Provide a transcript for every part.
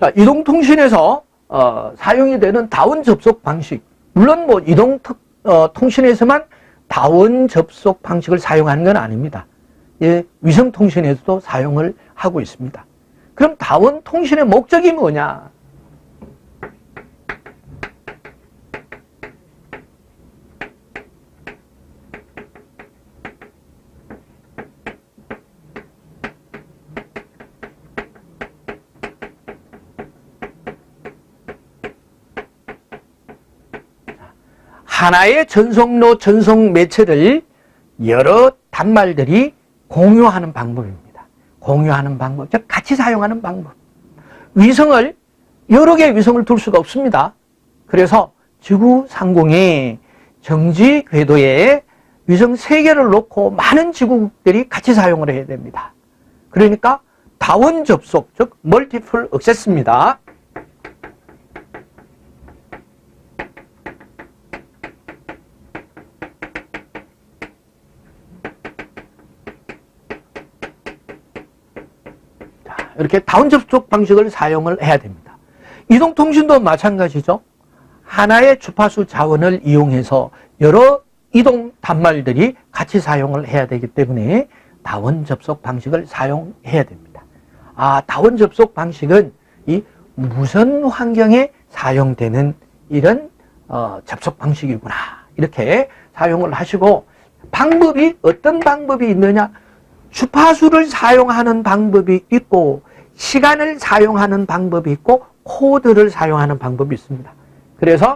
자, 이동통신에서 사용이 되는 다원 접속 방식. 물론 뭐 통신에서만 다원 접속 방식을 사용하는 건 아닙니다. 예, 위성통신에서도 사용을 하고 있습니다. 그럼 다원 통신의 목적이 뭐냐? 하나의 전송로, 전송 매체를 여러 단말들이 공유하는 방법입니다. 공유하는 방법, 즉 같이 사용하는 방법. 위성을, 여러 개의 위성을 둘 수가 없습니다. 그래서 지구 상공의 정지 궤도에 위성 3개를 놓고 많은 지구국들이 같이 사용을 해야 됩니다. 그러니까 다원 접속, 즉 멀티플 액세스입니다. 이렇게 다원 접속 방식을 사용을 해야 됩니다. 이동통신도 마찬가지죠. 하나의 주파수 자원을 이용해서 여러 이동 단말들이 같이 사용을 해야 되기 때문에 다원 접속 방식을 사용해야 됩니다. 다원 접속 방식은 이 무선 환경에 사용되는 이런 접속 방식이구나. 이렇게 사용을 하시고, 방법이 어떤 방법이 있느냐? 주파수를 사용하는 방법이 있고, 시간을 사용하는 방법이 있고, 코드를 사용하는 방법이 있습니다. 그래서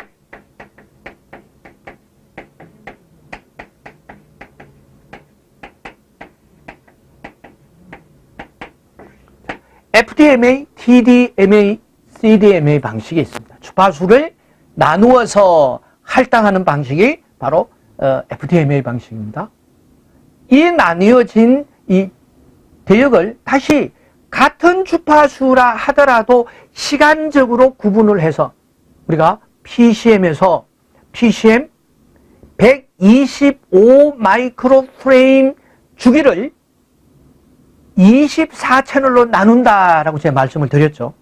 FDMA, TDMA, CDMA 방식이 있습니다. 주파수를 나누어서 할당하는 방식이 바로 FDMA 방식입니다. 이 나뉘어진 이 대역을 다시 같은 주파수라 하더라도 시간적으로 구분을 해서 우리가 PCM에서 PCM 125 마이크로 프레임 주기를 24채널로 나눈다라고 제가 말씀을 드렸죠.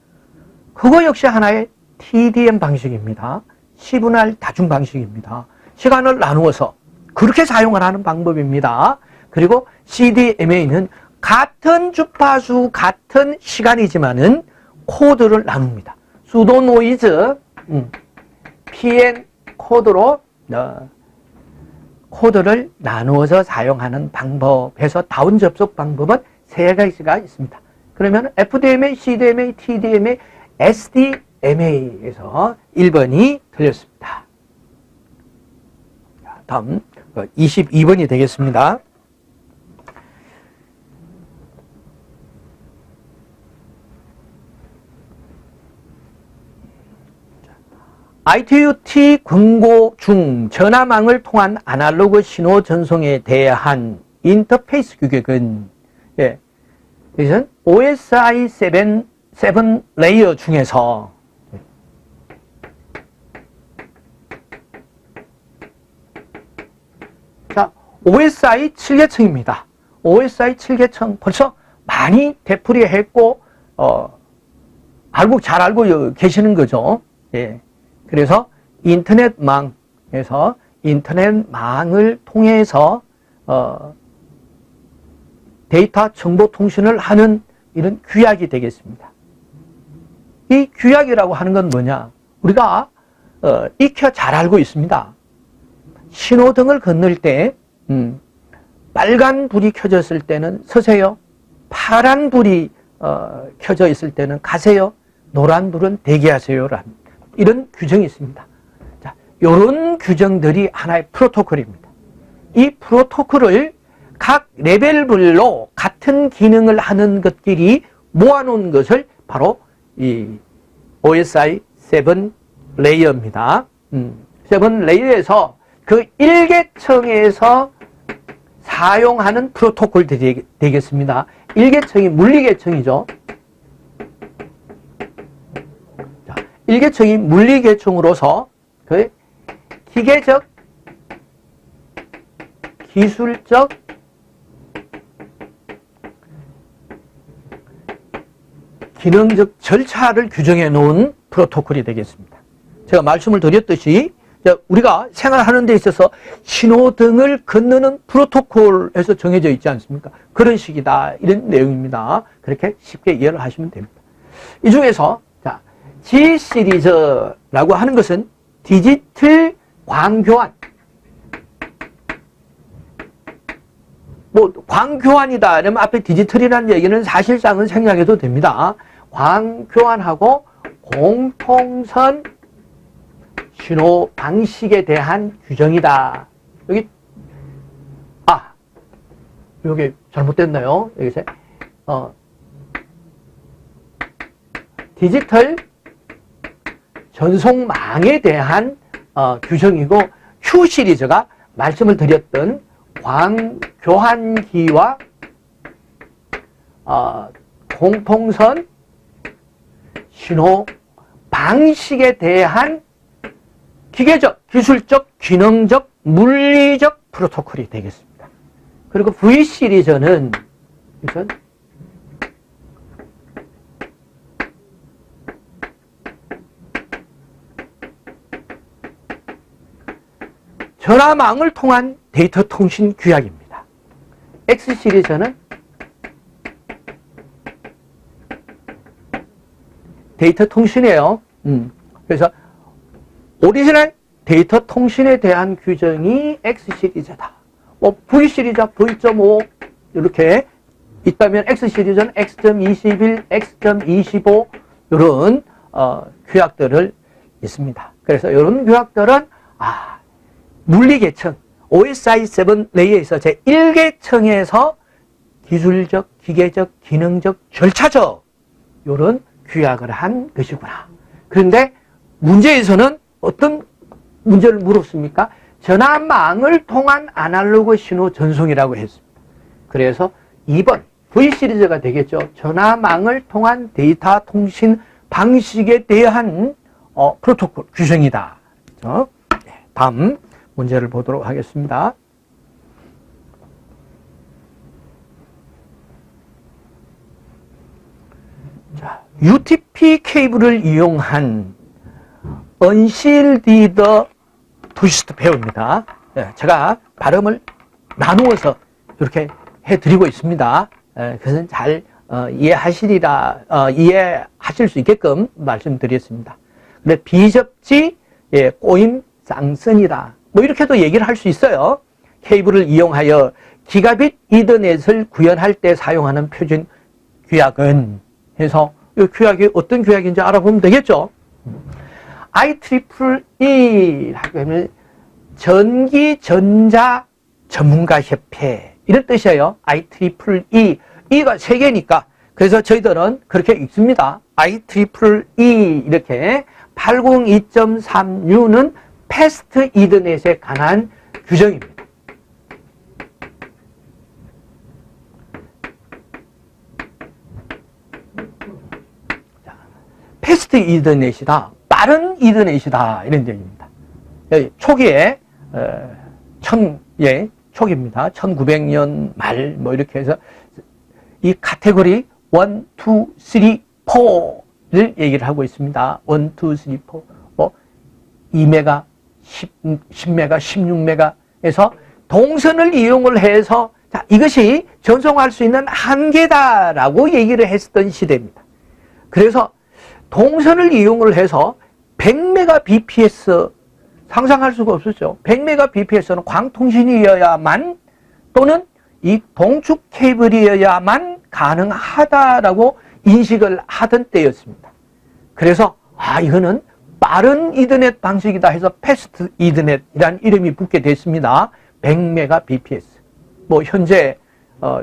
그거 역시 하나의 TDM 방식입니다. 시분할 다중 방식입니다. 시간을 나누어서 그렇게 사용을 하는 방법입니다. 그리고 CDMA는 같은 주파수, 같은 시간이지만은 코드를 나눕니다. 수도 노이즈, PN 코드로 코드를 나누어서 사용하는 방법에서 다운 접속 방법은 3가지가 있습니다. 그러면 FDMA, CDMA, TDMA, SDMA에서 1번이 틀렸습니다. 다음 22번이 되겠습니다. ITU-T 권고 중 전화망을 통한 아날로그 신호 전송에 대한 인터페이스 규격은 이것은 OSI 7 레이어 중에서 OSI 7계층입니다. OSI 7계층 벌써 많이 되풀이했고 잘 알고 계시는 거죠. 예. 그래서 인터넷망에서 인터넷망을 통해서 데이터 정보 통신을 하는 이런 규약이 되겠습니다. 이 규약이라고 하는 건 뭐냐? 우리가 익혀 잘 알고 있습니다. 신호등을 건널 때 빨간 불이 켜졌을 때는 서세요. 파란 불이 켜져 있을 때는 가세요. 노란 불은 대기하세요라는 이런 규정이 있습니다. 자, 이런 규정들이 하나의 프로토콜입니다. 이 프로토콜을 각 레벨별로 같은 기능을 하는 것끼리 모아놓은 것을 바로 이 OSI 7 레이어입니다. 7 레이어에서 그 1계층에서 사용하는 프로토콜들이 되겠습니다. 1계층이 물리계층이죠. 1계층이 물리계층으로서 그 기계적, 기술적, 기능적 절차를 규정해 놓은 프로토콜이 되겠습니다. 제가 말씀을 드렸듯이 우리가 생활하는 데 있어서 신호등을 건너는 프로토콜에서 정해져 있지 않습니까? 그런 식이다. 이런 내용입니다. 그렇게 쉽게 이해를 하시면 됩니다. 이 중에서 G 시리즈라고 하는 것은 디지털 광교환. 광교환이다. 그러면 앞에 디지털이라는 얘기는 사실상은 생략해도 됩니다. 광교환하고 공통선 신호 방식에 대한 규정이다. 여기 잘못됐나요? 여기서, 디지털 전송망에 대한, 규정이고, Q 시리즈가 말씀을 드렸던 광교환기와, 공통선 신호 방식에 대한 기계적, 기술적, 기능적, 물리적 프로토콜이 되겠습니다. 그리고 V 시리즈는 우선 전화망을 통한 데이터 통신 규약입니다. X 시리즈는 데이터 통신이에요. 그래서 오리지널 데이터 통신에 대한 규정이 X 시리즈다. V 시리즈, V.5 이렇게 있다면 X 시리즈는 X.21, X.25 이런 규약들을 있습니다. 그래서 이런 규약들은 물리계층 OSI7 레이에서 제1계층에서 기술적, 기계적, 기능적, 절차적 이런 규약을 한 것이구나. 그런데 문제에서는 어떤 문제를 물었습니까? 전화망을 통한 아날로그 신호 전송이라고 했습니다. 그래서 2번 V 시리즈가 되겠죠. 전화망을 통한 데이터 통신 방식에 대한 프로토콜 규정이다. 다음 문제를 보도록 하겠습니다. 자, UTP 케이블을 이용한 언실디드 투시스트 배우입니다. 제가 발음을 나누어서 이렇게 해드리고 있습니다. 그것은 잘 이해하실 수 있게끔 말씀드렸습니다. 근데 비접지 꼬임 쌍선이다. 이렇게도 얘기를 할 수 있어요. 케이블을 이용하여 기가빗 이더넷을 구현할 때 사용하는 표준 규약은 해서 이 규약이 어떤 규약인지 알아보면 되겠죠. IEEE라고 하면 전기전자 전문가협회 이런 뜻이에요. IEEE E가 세 개니까 그래서 저희들은 그렇게 읽습니다. IEEE 이렇게 802.3U는 패스트 이더넷에 관한 규정입니다. 패스트 이더넷이다. 빠른 이더넷이다. 이런 얘기입니다. 초기에, 초기입니다. 1900년 말, 이렇게 해서 이 카테고리 1, 2, 3, 4를 얘기를 하고 있습니다. 1, 2, 3, 4. 2메가, 10메가, 16메가에서 동선을 이용을 해서 이것이 전송할 수 있는 한계다라고 얘기를 했던 시대입니다. 그래서 동선을 이용을 해서 100mbps 상상할 수가 없었죠. 100mbps는 광통신이어야만 또는 이 동축 케이블이어야만 가능하다라고 인식을 하던 때였습니다. 그래서 이거는 빠른 이더넷 방식이다 해서 패스트 이더넷이라는 이름이 붙게 됐습니다. 100mbps. 현재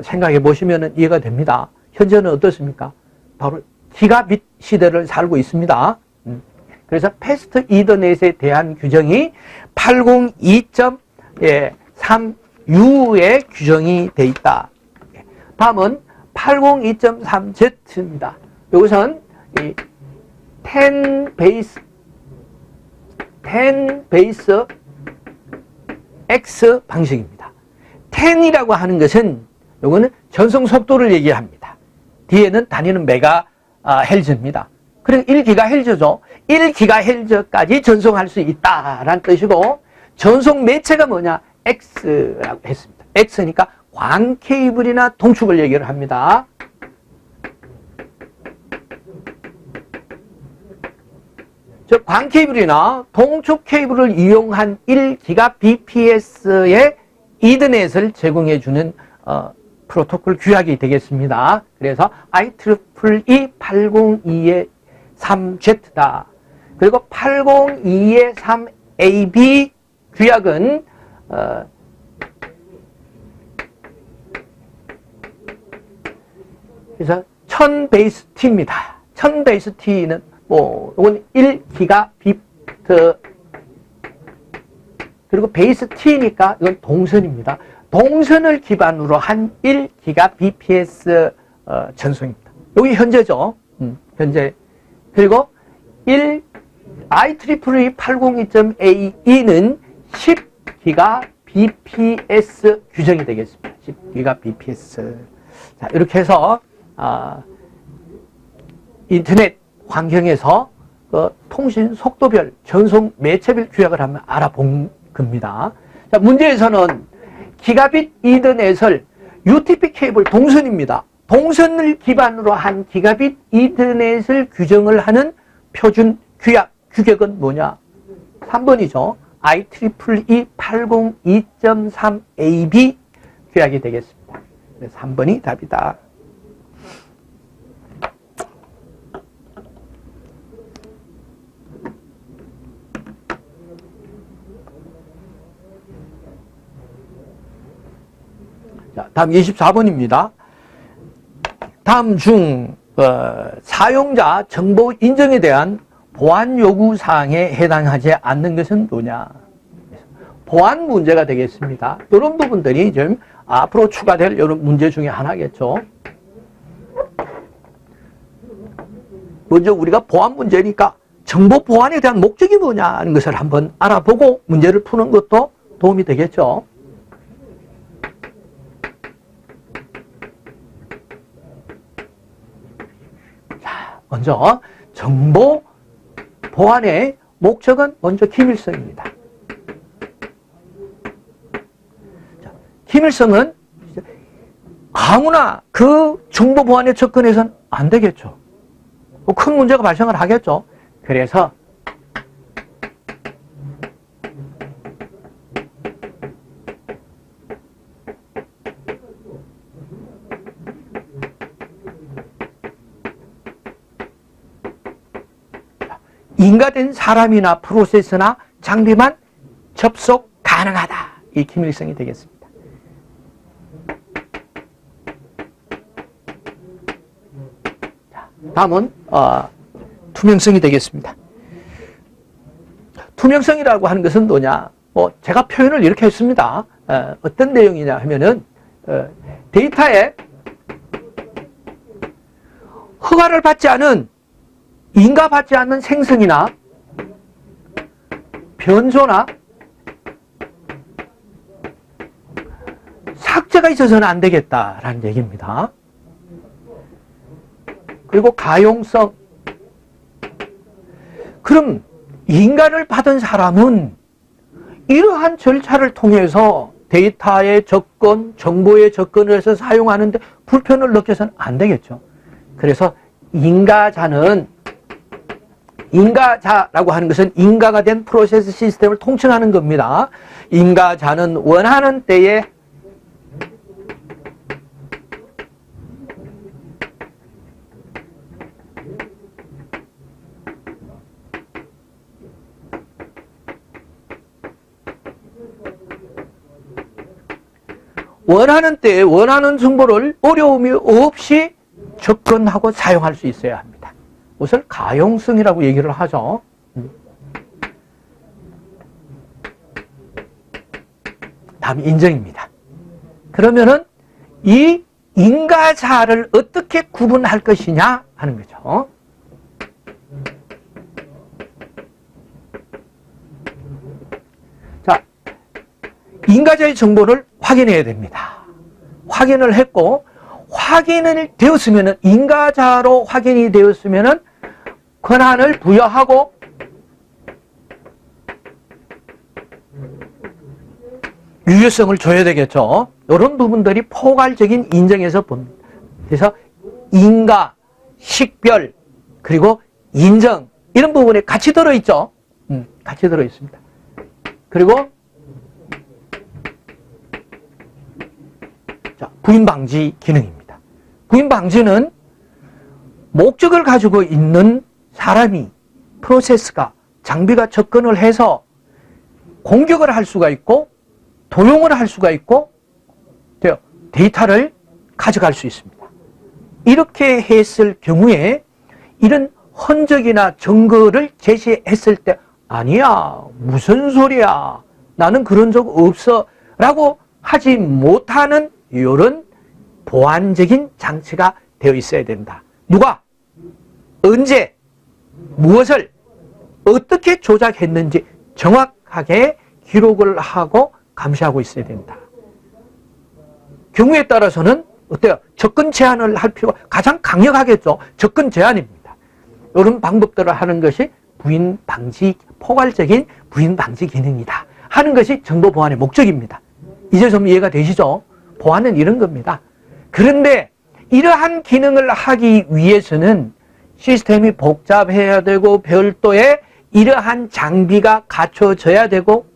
생각해 보시면 이해가 됩니다. 현재는 어떻습니까? 바로 기가빗 시대를 살고 있습니다. 그래서 패스트 이더넷에 대한 규정이 802.3U에 규정이 되어 있다. 다음은 802.3Z입니다. 이것은 10 베이스 X 방식입니다. 10이라고 하는 것은 이거는 전송 속도를 얘기합니다. 뒤에는 단위는 메가 헬즈입니다. 그리고 1GHz죠. 1GHz까지 전송할 수 있다라는 뜻이고, 전송 매체가 뭐냐? X라고 했습니다. X니까 광 케이블이나 동축을 얘기를 합니다. 즉, 광 케이블이나 동축 케이블을 이용한 1GBps의 이더넷을 제공해주는 프로토콜 규약이 되겠습니다. 그래서 IEEE 802의 3Z다. 그리고 802의 3AB 규약은 그래서 1000 베이스 T입니다. 1000 베이스 T는 이건 1기가비트 그리고 베이스 T니까 이건 동선입니다. 동선을 기반으로 한 1GBps 전송입니다. 여기 현재죠. 현재. 그리고 IEEE 802.AE는 10GBps 규정이 되겠습니다. 10GBps. 자, 이렇게 해서 인터넷 환경에서 통신 속도별, 전송 매체별 규약을 한번 알아본 겁니다. 자, 문제에서는 기가빗 이더넷을 UTP 케이블 동선입니다. 동선을 기반으로 한 기가빗 이더넷을 규정을 하는 표준 규약, 규격은 뭐냐? 3번이죠. IEEE 802.3AB 규약이 되겠습니다. 3번이 답이다. 자, 다음 24번입니다. 다음 중 사용자 정보 인정에 대한 보안 요구 사항에 해당하지 않는 것은 뭐냐? 보안 문제가 되겠습니다. 이런 부분들이 좀 앞으로 추가될 이런 문제 중에 하나겠죠. 먼저 우리가 보안 문제니까 정보 보안에 대한 목적이 뭐냐 하는 것을 한번 알아보고 문제를 푸는 것도 도움이 되겠죠. 자, 먼저 정보 보안의 목적은 먼저 기밀성입니다. 자, 기밀성은 아무나 그 정보 보안에 접근해서는 안 되겠죠. 큰 문제가 발생을 하겠죠. 그래서 인가된 사람이나 프로세스나 장비만 접속 가능하다. 이 기밀성이 되겠습니다. 다음은 투명성이 되겠습니다. 투명성이라고 하는 것은 뭐냐? 제가 표현을 이렇게 했습니다. 어떤 내용이냐 하면은 데이터에 허가를 받지 않은 인가받지 않는 생성이나 변조나 삭제가 있어서는 안 되겠다라는 얘기입니다. 그리고 가용성. 그럼 인가를 받은 사람은 이러한 절차를 통해서 데이터의 접근, 정보의 접근을 해서 사용하는데 불편을 느껴서는 안 되겠죠. 그래서 인가자라고 하는 것은 인가가 된 프로세스 시스템을 통칭하는 겁니다. 인가자는 원하는 때에 원하는 때에 원하는 정보를 어려움이 없이 접근하고 사용할 수 있어야 합니다. 이것을 가용성이라고 얘기를 하죠. 다음 인정입니다. 그러면은 이 인가자를 어떻게 구분할 것이냐 하는 거죠. 자, 인가자의 정보를 확인해야 됩니다. 확인을 했고 확인을 되었으면은, 인가자로 확인이 되었으면은 권한을 부여하고 유효성을 줘야 되겠죠. 이런 부분들이 포괄적인 인정에서 봅니다. 그래서 인가, 식별, 그리고 인정, 이런 부분에 같이 들어있죠. 같이 들어있습니다. 그리고 자, 부인 방지 기능입니다. 부인 방지는 목적을 가지고 있는 사람이, 프로세스가, 장비가 접근을 해서 공격을 할 수가 있고 도용을 할 수가 있고 데이터를 가져갈 수 있습니다. 이렇게 했을 경우에 이런 흔적이나 증거를 제시했을 때 아니야, 무슨 소리야, 나는 그런 적 없어 라고 하지 못하는 이런 보안적인 장치가 되어 있어야 된다. 누가, 언제, 무엇을 어떻게 조작했는지 정확하게 기록을 하고 감시하고 있어야 된다. 경우에 따라서는 어때요? 접근 제한을 할 필요가 가장 강력하겠죠. 접근 제한입니다. 이런 방법들을 하는 것이 부인 방지, 포괄적인 부인 방지 기능이다 하는 것이 정보 보안의 목적입니다. 이제 좀 이해가 되시죠? 보안은 이런 겁니다. 그런데 이러한 기능을 하기 위해서는 시스템이 복잡해야 되고 별도의 이러한 장비가 갖춰져야 되고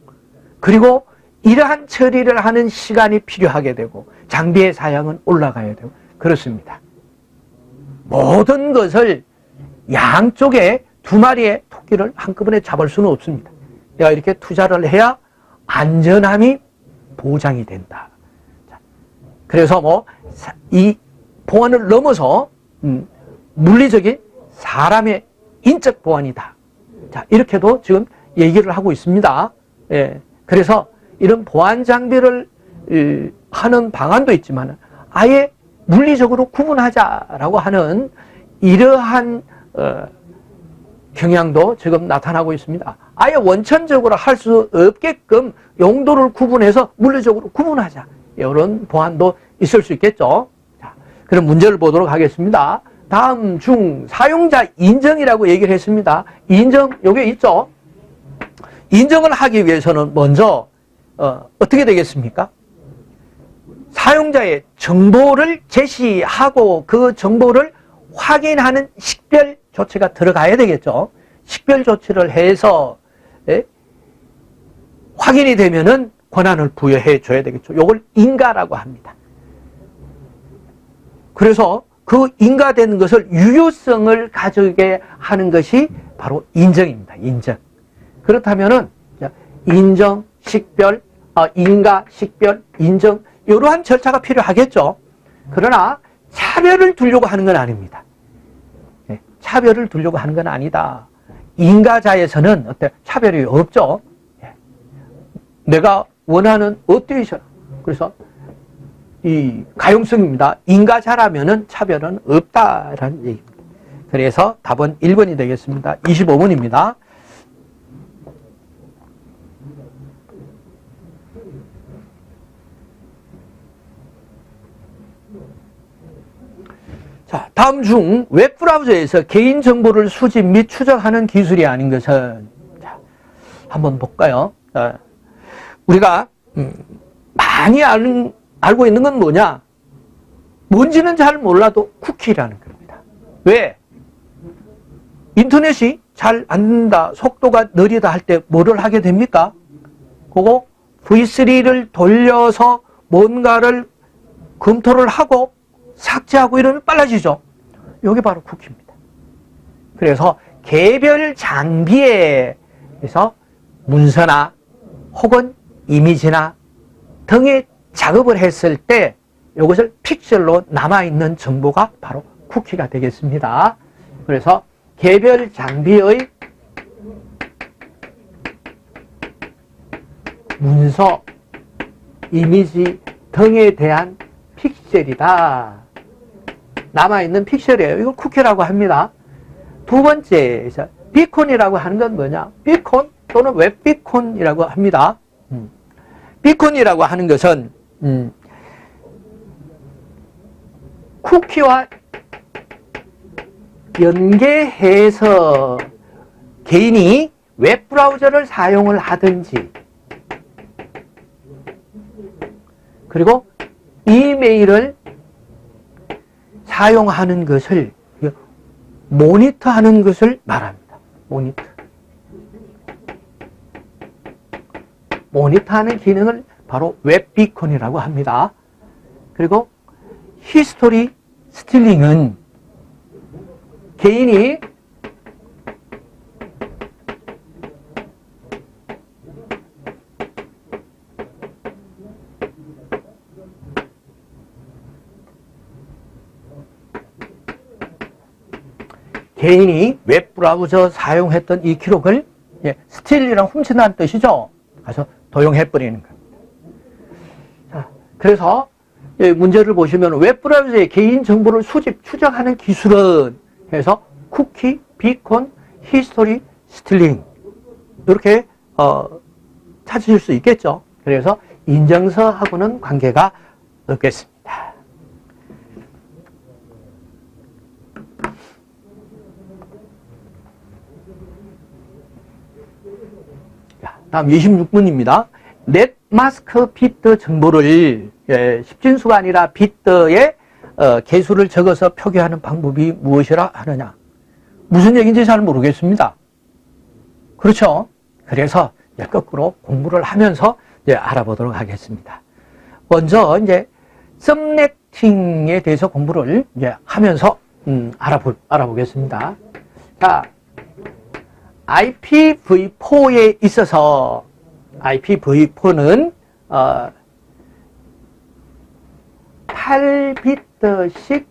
그리고 이러한 처리를 하는 시간이 필요하게 되고 장비의 사양은 올라가야 되고 그렇습니다. 모든 것을 양쪽에 두 마리의 토끼를 한꺼번에 잡을 수는 없습니다. 내가 이렇게 투자를 해야 안전함이 보장이 된다. 그래서 이 보안을 넘어서 물리적인 사람의 인적 보안이다. 자, 이렇게도 지금 얘기를 하고 있습니다. 예. 그래서 이런 보안 장비를 하는 방안도 있지만 아예 물리적으로 구분하자라고 하는 이러한 경향도 지금 나타나고 있습니다. 아예 원천적으로 할 수 없게끔 용도를 구분해서 물리적으로 구분하자. 이런 보안도 있을 수 있겠죠. 자, 그럼 문제를 보도록 하겠습니다. 다음 중 사용자 인정이라고 얘기를 했습니다. 인정, 요게 있죠. 인정을 하기 위해서는 먼저 어떻게 되겠습니까? 사용자의 정보를 제시하고 그 정보를 확인하는 식별 조치가 들어가야 되겠죠. 식별 조치를 해서 확인이 되면은 권한을 부여해 줘야 되겠죠. 이걸 인가라고 합니다. 그래서 그 인가되는 것을 유효성을 가지게 하는 것이 바로 인정입니다. 인정. 그렇다면은 인정, 식별, 인가, 식별, 인정 이러한 절차가 필요하겠죠. 그러나 차별을 두려고 하는 건 아닙니다. 차별을 두려고 하는 건 아니다. 인가자에서는 차별이 없죠. 내가 원하는 어테이션. 그래서 이 가용성입니다. 인가자라면은 차별은 없다라는 얘기입니다. 그래서 답은 1번이 되겠습니다. 25번입니다. 자, 다음 중 웹브라우저에서 개인정보를 수집 및 추적하는 기술이 아닌 것은, 자, 한번 볼까요? 우리가 많이 알고 있는 건 뭐냐? 뭔지는 잘 몰라도 쿠키라는 겁니다. 왜? 인터넷이 잘 안 된다, 속도가 느리다 할 때 뭐를 하게 됩니까? 그거 V3를 돌려서 뭔가를 검토를 하고 삭제하고 이러면 빨라지죠. 이게 바로 쿠키입니다. 그래서 개별 장비에서 문서나 혹은 이미지나 등의 작업을 했을 때 이것을 픽셀로 남아있는 정보가 바로 쿠키가 되겠습니다. 그래서 개별 장비의 문서, 이미지 등에 대한 픽셀이다. 남아있는 픽셀이에요. 이걸 쿠키라고 합니다. 두 번째, 비콘이라고 하는 건 뭐냐? 비콘 또는 웹비콘이라고 합니다. 비콘이라고 하는 것은 쿠키와 연계해서 개인이 웹브라우저를 사용을 하든지, 그리고 이메일을 사용하는 것을 모니터하는 것을 말합니다. 모니터하는 기능을 바로 웹비콘이라고 합니다. 그리고 히스토리 스틸링은 개인이 웹브라우저 사용했던 이 기록을 스틸이랑 훔친다는 뜻이죠. 그래서 도용해버리는 겁니다. 자, 그래서 문제를 보시면 웹브라우저의 개인정보를 수집, 추적하는 기술은 해서 쿠키, 비콘, 히스토리, 스틸링 이렇게 찾으실 수 있겠죠. 그래서 인증서하고는 관계가 없겠습니다. 다음 26분입니다. 넷마스크 비트 정보를 십진수가 아니라 비트에 개수를 적어서 표기하는 방법이 무엇이라 하느냐. 무슨 얘기인지 잘 모르겠습니다. 그렇죠? 그래서 거꾸로 공부를 하면서 알아보도록 하겠습니다. 먼저 썸네팅에 대해서 공부를 하면서 알아보겠습니다. 자, IPv4에 있어서 IPv4는 8비트씩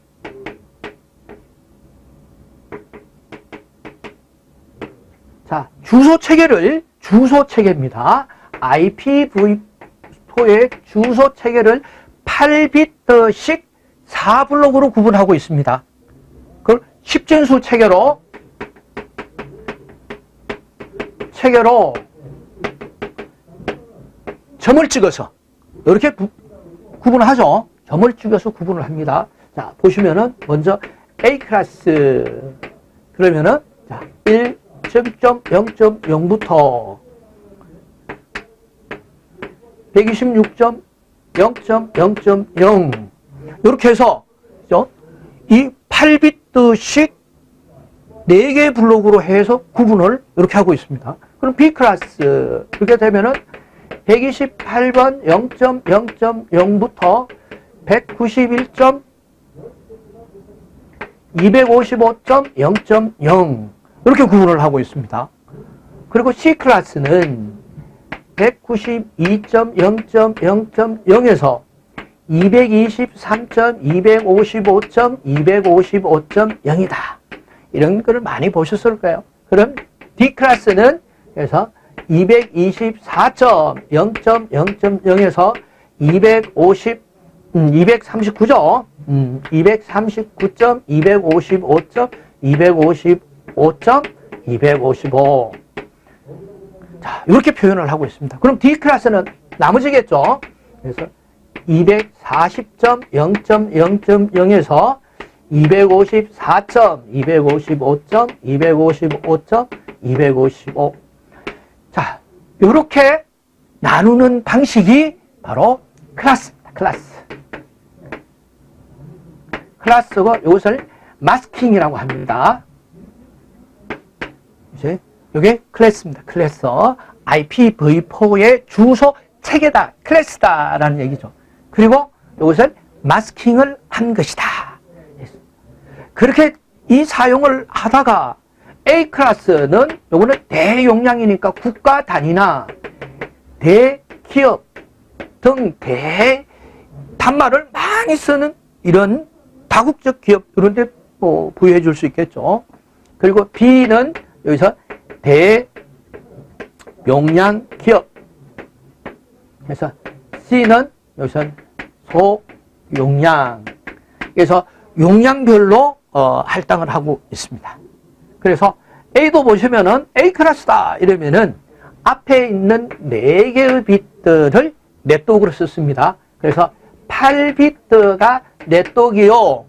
자, 주소 체계입니다. IPv4의 주소 체계를 8비트씩 4블록으로 구분하고 있습니다. 그걸 10진수 체계로 점을 찍어서 이렇게 구분하죠. 점을 찍어서 구분을 합니다. 자, 보시면은 먼저 A 클래스 그러면은 자, 1.0.0부터 126.0.0.0 이렇게 해서 이 8비트씩 4개의 블록으로 해서 구분을 이렇게 하고 있습니다. 그럼 B 클래스 이렇게 되면은 128번 0.0.0부터 191.255.0.0 이렇게 구분을 하고 있습니다. 그리고 C 클래스는 192.0.0.0에서 223.255.255.0이다. 이런 거를 많이 보셨을 거예요. 그럼 D 클래스는 그래서 224.0.0.0에서 239죠. 239.255.255.255. 자, 이렇게 표현을 하고 있습니다. 그럼 D 클래스는 나머지겠죠. 그래서 240.0.0.0에서 254.255.255.255. 자, 이렇게 나누는 방식이 바로 클래스입니다. 클래스고 이것을 마스킹이라고 합니다. 이제 이게 클래스입니다. 클래스. IPv4의 주소 체계다. 클래스다라는 얘기죠. 그리고 이것을 마스킹을 한 것이다. 그렇게 이 사용을 하다가 A 클래스는 요거는 대용량이니까 국가 단위나 대기업 등 대단말을 많이 쓰는 이런 다국적 기업 이런 데 부여해 줄 수 있겠죠. 그리고 B는 여기서 대용량 기업. 그래서 C는 여기서 소용량. 그래서 용량별로 할당을 하고 있습니다. 그래서 A도 보시면은 A 클래스다 이러면은 앞에 있는 4개의 빗들을 넷독으로 썼습니다. 그래서 8비트가 넷독이요.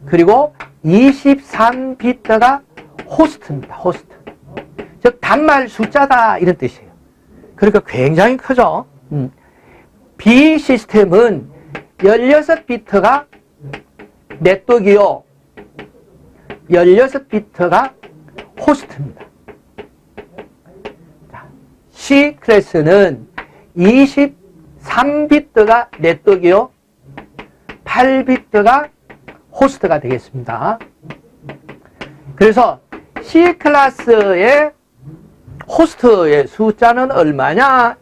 그리고 23비트가 호스트입니다. 호스트. 즉 단말 숫자다 이런 뜻이에요. 그러니까 굉장히 크죠. B 시스템은 16비트가 네트워크이요, 16비트가 호스트입니다. C 클래스는 23비트가 네트워크이요, 8비트가 호스트가 되겠습니다. 그래서 C 클래스의 호스트의 숫자는 얼마냐?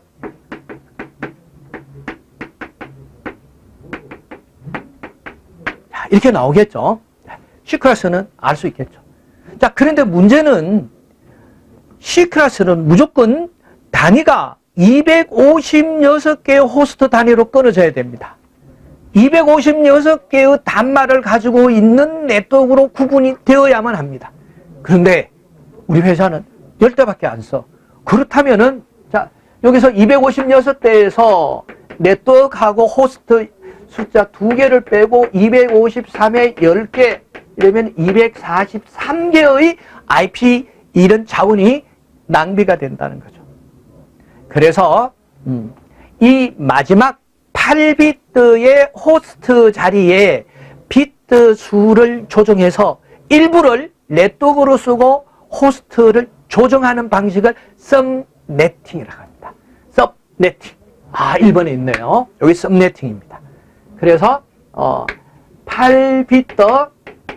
자, 이렇게 나오겠죠. C 클래스는 알 수 있겠죠. 자, 그런데 문제는 C 클래스는 무조건 단위가 256개의 호스트 단위로 끊어져야 됩니다. 256개의 단말을 가지고 있는 네트워크로 구분이 되어야만 합니다. 그런데 우리 회사는 10대밖에 안 써. 그렇다면은, 자, 여기서 256대에서 네트워크하고 호스트 숫자 2개를 빼고 253에 10개, 이러면 243개의 IP 이런 자원이 낭비가 된다는 거죠. 그래서 이 마지막 8비트의 호스트 자리에 비트 수를 조정해서 일부를 네트워크로 쓰고 호스트를 조정하는 방식을 썸네팅이라고 합니다. 썸네팅. 아, 1번에 있네요. 여기 썸네팅입니다. 그래서 8비트,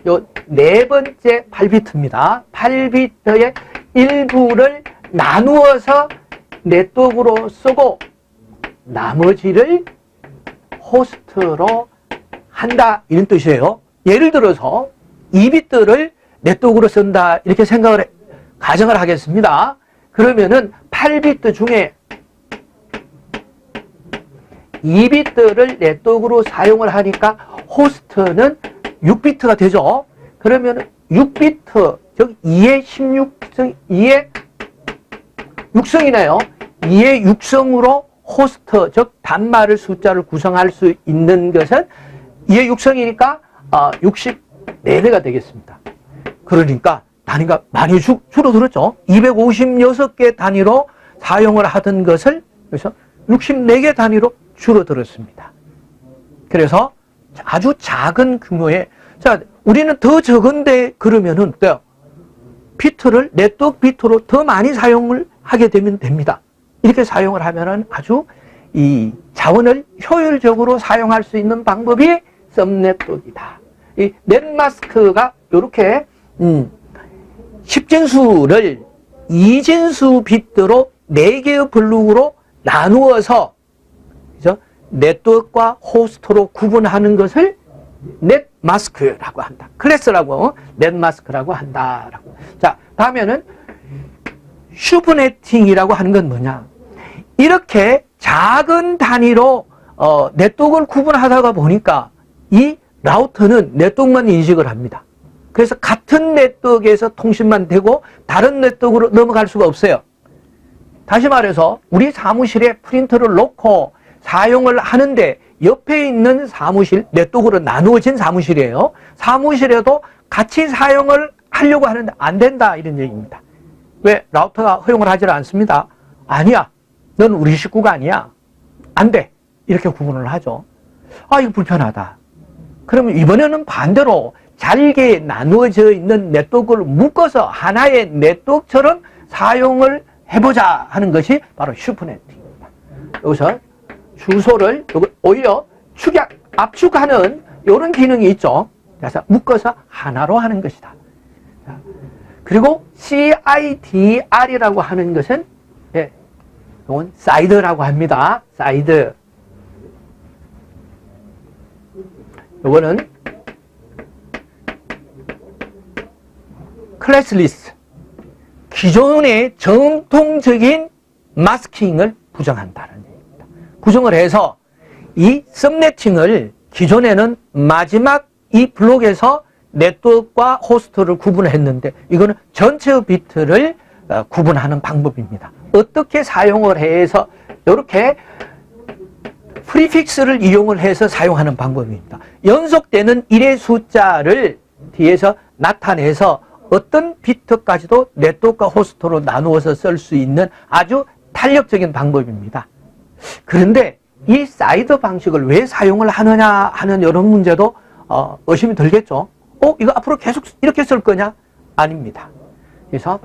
요 네 번째 8비트입니다. 8비트의 일부를 나누어서 네트워크로 쓰고 나머지를 호스트로 한다 이런 뜻이에요. 예를 들어서 2비트를 네트워크로 쓴다 이렇게 가정을 하겠습니다. 그러면은 8비트 중에 2비트를 네트워크로 사용을 하니까 호스트는 6비트가 되죠. 그러면 6비트, 즉 2의 16성, 2의 6성이네요. 2의 6성으로 호스트, 즉 단말의 숫자를 구성할 수 있는 것은 2의 6성이니까 64배가 되겠습니다. 그러니까 단위가 많이 줄어들었죠. 256개 단위로 사용을 하던 것을 그래서 64개 단위로 줄어들었습니다. 그래서 아주 작은 규모의, 자, 우리는 더 적은데 그러면은 어때요? 비트를 네트워크 비트로 더 많이 사용을 하게 되면 됩니다. 이렇게 사용을 하면은 아주 이 자원을 효율적으로 사용할 수 있는 방법이 썸네트워크이다. 이 넷마스크가 이렇게 10진수를 2진수 비트로 4개의 블록으로 나누어서 그죠? 네트워크와 호스트로 구분하는 것을 넷마스크라고 한다. 클래스라고 넷마스크라고 한다라고. 자, 다음에는 슈퍼네팅이라고 하는 건 뭐냐? 이렇게 작은 단위로 네트워크를 구분하다가 보니까 이 라우터는 네트워크만 인식을 합니다. 그래서 같은 네트워크에서 통신만 되고 다른 네트워크로 넘어갈 수가 없어요. 다시 말해서 우리 사무실에 프린터를 놓고 사용을 하는데 옆에 있는 사무실, 네트워크로 나누어진 사무실이에요. 사무실에도 같이 사용을 하려고 하는데 안 된다 이런 얘기입니다. 왜? 라우터가 허용을 하지 않습니다. 아니야. 넌 우리 식구가 아니야. 안 돼. 이렇게 구분을 하죠. 아, 이거 불편하다. 그러면 이번에는 반대로 잘게 나누어져 있는 네트워크를 묶어서 하나의 네트워크처럼 사용을 해보자 하는 것이 바로 슈퍼네트입니다. 여기서 주소를 오히려 압축하는 이런 기능이 있죠. 그래서 묶어서 하나로 하는 것이다. 그리고 CIDR이라고 하는 것은 이건 사이드라고 합니다. 사이드. 이거는 클래스리스트. 기존의 정통적인 마스킹을 부정한다는 얘기입니다. 부정을 해서 이 썸네팅을 기존에는 마지막 이 블록에서 네트워크와 호스트를 구분했는데 이거는 전체의 비트를 구분하는 방법입니다. 어떻게 사용을 해서 이렇게 프리픽스를 이용을 해서 사용하는 방법입니다. 연속되는 1의 숫자를 뒤에서 나타내서 어떤 비트까지도 네트워크와 호스트로 나누어서 쓸 수 있는 아주 탄력적인 방법입니다. 그런데 이 사이드 방식을 왜 사용을 하느냐 하는 이런 문제도 의심이 들겠죠. 이거 앞으로 계속 이렇게 쓸 거냐? 아닙니다. 그래서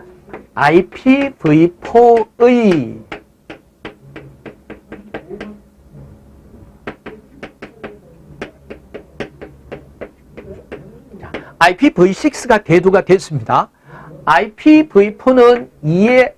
IPv4의 IPv6가 대두가 됐습니다. IPv4는 2의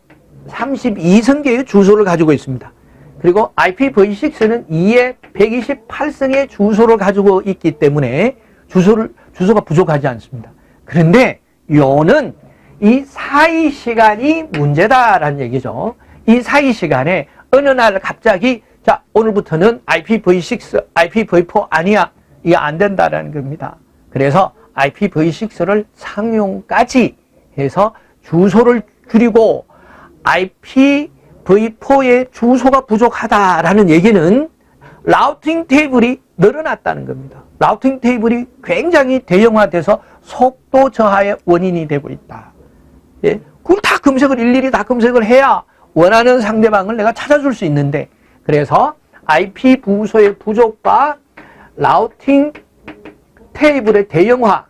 32성계의 주소를 가지고 있습니다. 그리고 IPv6는 2의 128성의 주소를 가지고 있기 때문에 주소가 부족하지 않습니다. 그런데 요는 이 사이 시간이 문제다라는 얘기죠. 이 사이 시간에 어느 날 갑자기 자, 오늘부터는 IPv6, IPv4 아니야. 이게 안 된다라는 겁니다. 그래서 IPv6를 상용까지 해서 주소를 줄이고 IPv4의 주소가 부족하다라는 얘기는 라우팅 테이블이 늘어났다는 겁니다. 라우팅 테이블이 굉장히 대형화돼서 속도 저하의 원인이 되고 있다. 예? 그걸 다 검색을 일일이 다 검색을 해야 원하는 상대방을 내가 찾아줄 수 있는데, 그래서 IP 부소의 부족과 라우팅 테이블의 대형화,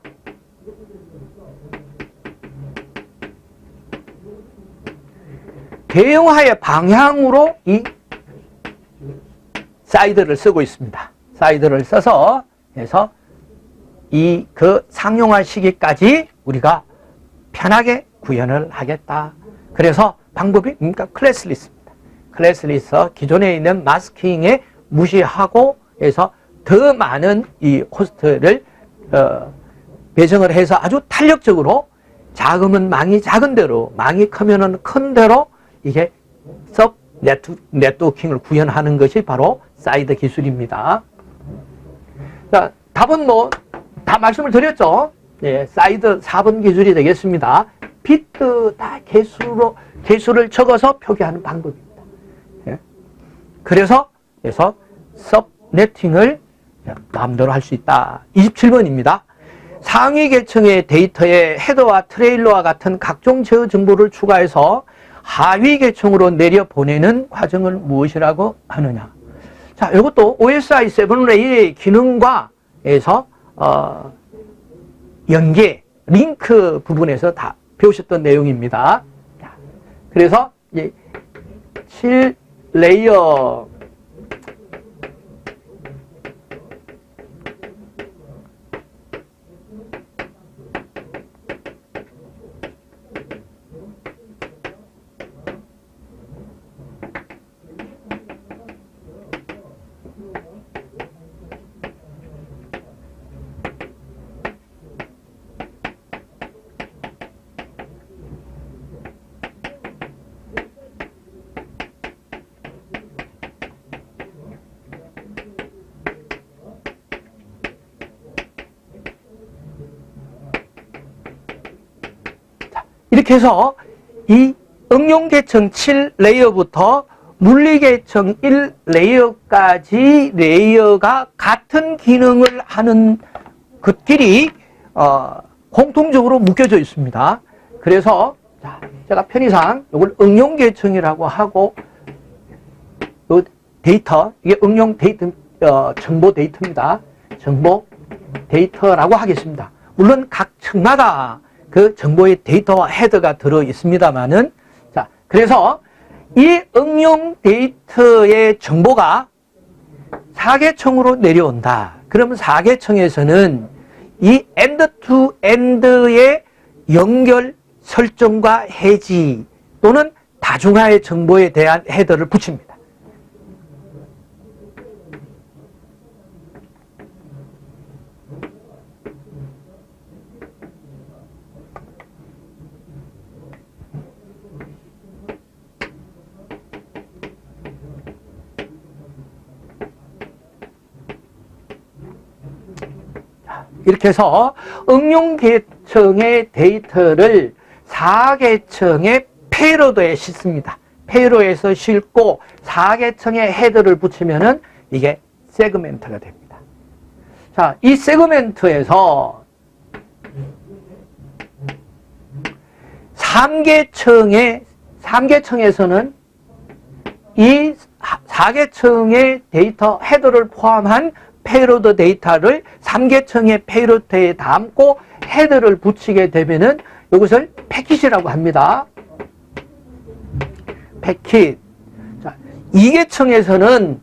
대형화의 방향으로 이 사이드를 쓰고 있습니다. 사이드를 써서 해서 그 상용화 시기까지 우리가 편하게 구현을 하겠다. 그래서 방법이 클래스리스입니다. 클래스리스 기존에 있는 마스킹에 무시하고 해서 더 많은 이 호스트를 배정을 해서 아주 탄력적으로 작으면 망이 작은 대로, 망이 크면은 큰 대로 이게 섭 네트워킹을 구현하는 것이 바로 사이드 기술입니다. 자, 답은 다 말씀을 드렸죠. 네, 사이드 4번 기술이 되겠습니다. 비트 다 개수를 적어서 표기하는 방법입니다. 네. 그래서 서브네팅을 마음대로 할 수 있다. 27번입니다. 상위 계층의 데이터에 헤더와 트레일러와 같은 각종 제어 정보를 추가해서 하위 계층으로 내려보내는 과정을 무엇이라고 하느냐. 자, 이것도 OSI 7레이의 기능과 해서 연계, 링크 부분에서 다 배우셨던 내용입니다. 그래서 7레이어 이렇게 해서 이 응용 계층 7레이어부터 물리 계층 1레이어까지 레이어가 같은 기능을 하는 것끼리 공통적으로 묶여져 있습니다. 그래서 제가 편의상 이걸 응용 계층이라고 하고 요 데이터, 이게 응용 데이터, 정보 데이터입니다. 정보 데이터라고 하겠습니다. 물론 각 층마다 그 정보의 데이터와 헤더가 들어 있습니다만은, 자, 그래서 이 응용 데이터의 정보가 4계층으로 내려온다. 그러면 4계층에서는 이 엔드-투-엔드의 연결 설정과 해지 또는 다중화의 정보에 대한 헤더를 붙입니다. 이렇게 해서 응용 계층의 데이터를 4계층의 페이로드에 싣습니다. 페이로드에서 싣고 4계층의 헤더를 붙이면은 이게 세그멘트가 됩니다. 자, 이 세그멘트에서 3계층에서는 이 4계층의 데이터 헤더를 포함한 페이로드 데이터를 3계층의 페이로드에 담고 헤더를 붙이게 되면은 이것을 패킷이라고 합니다. 패킷. 자, 2계층에서는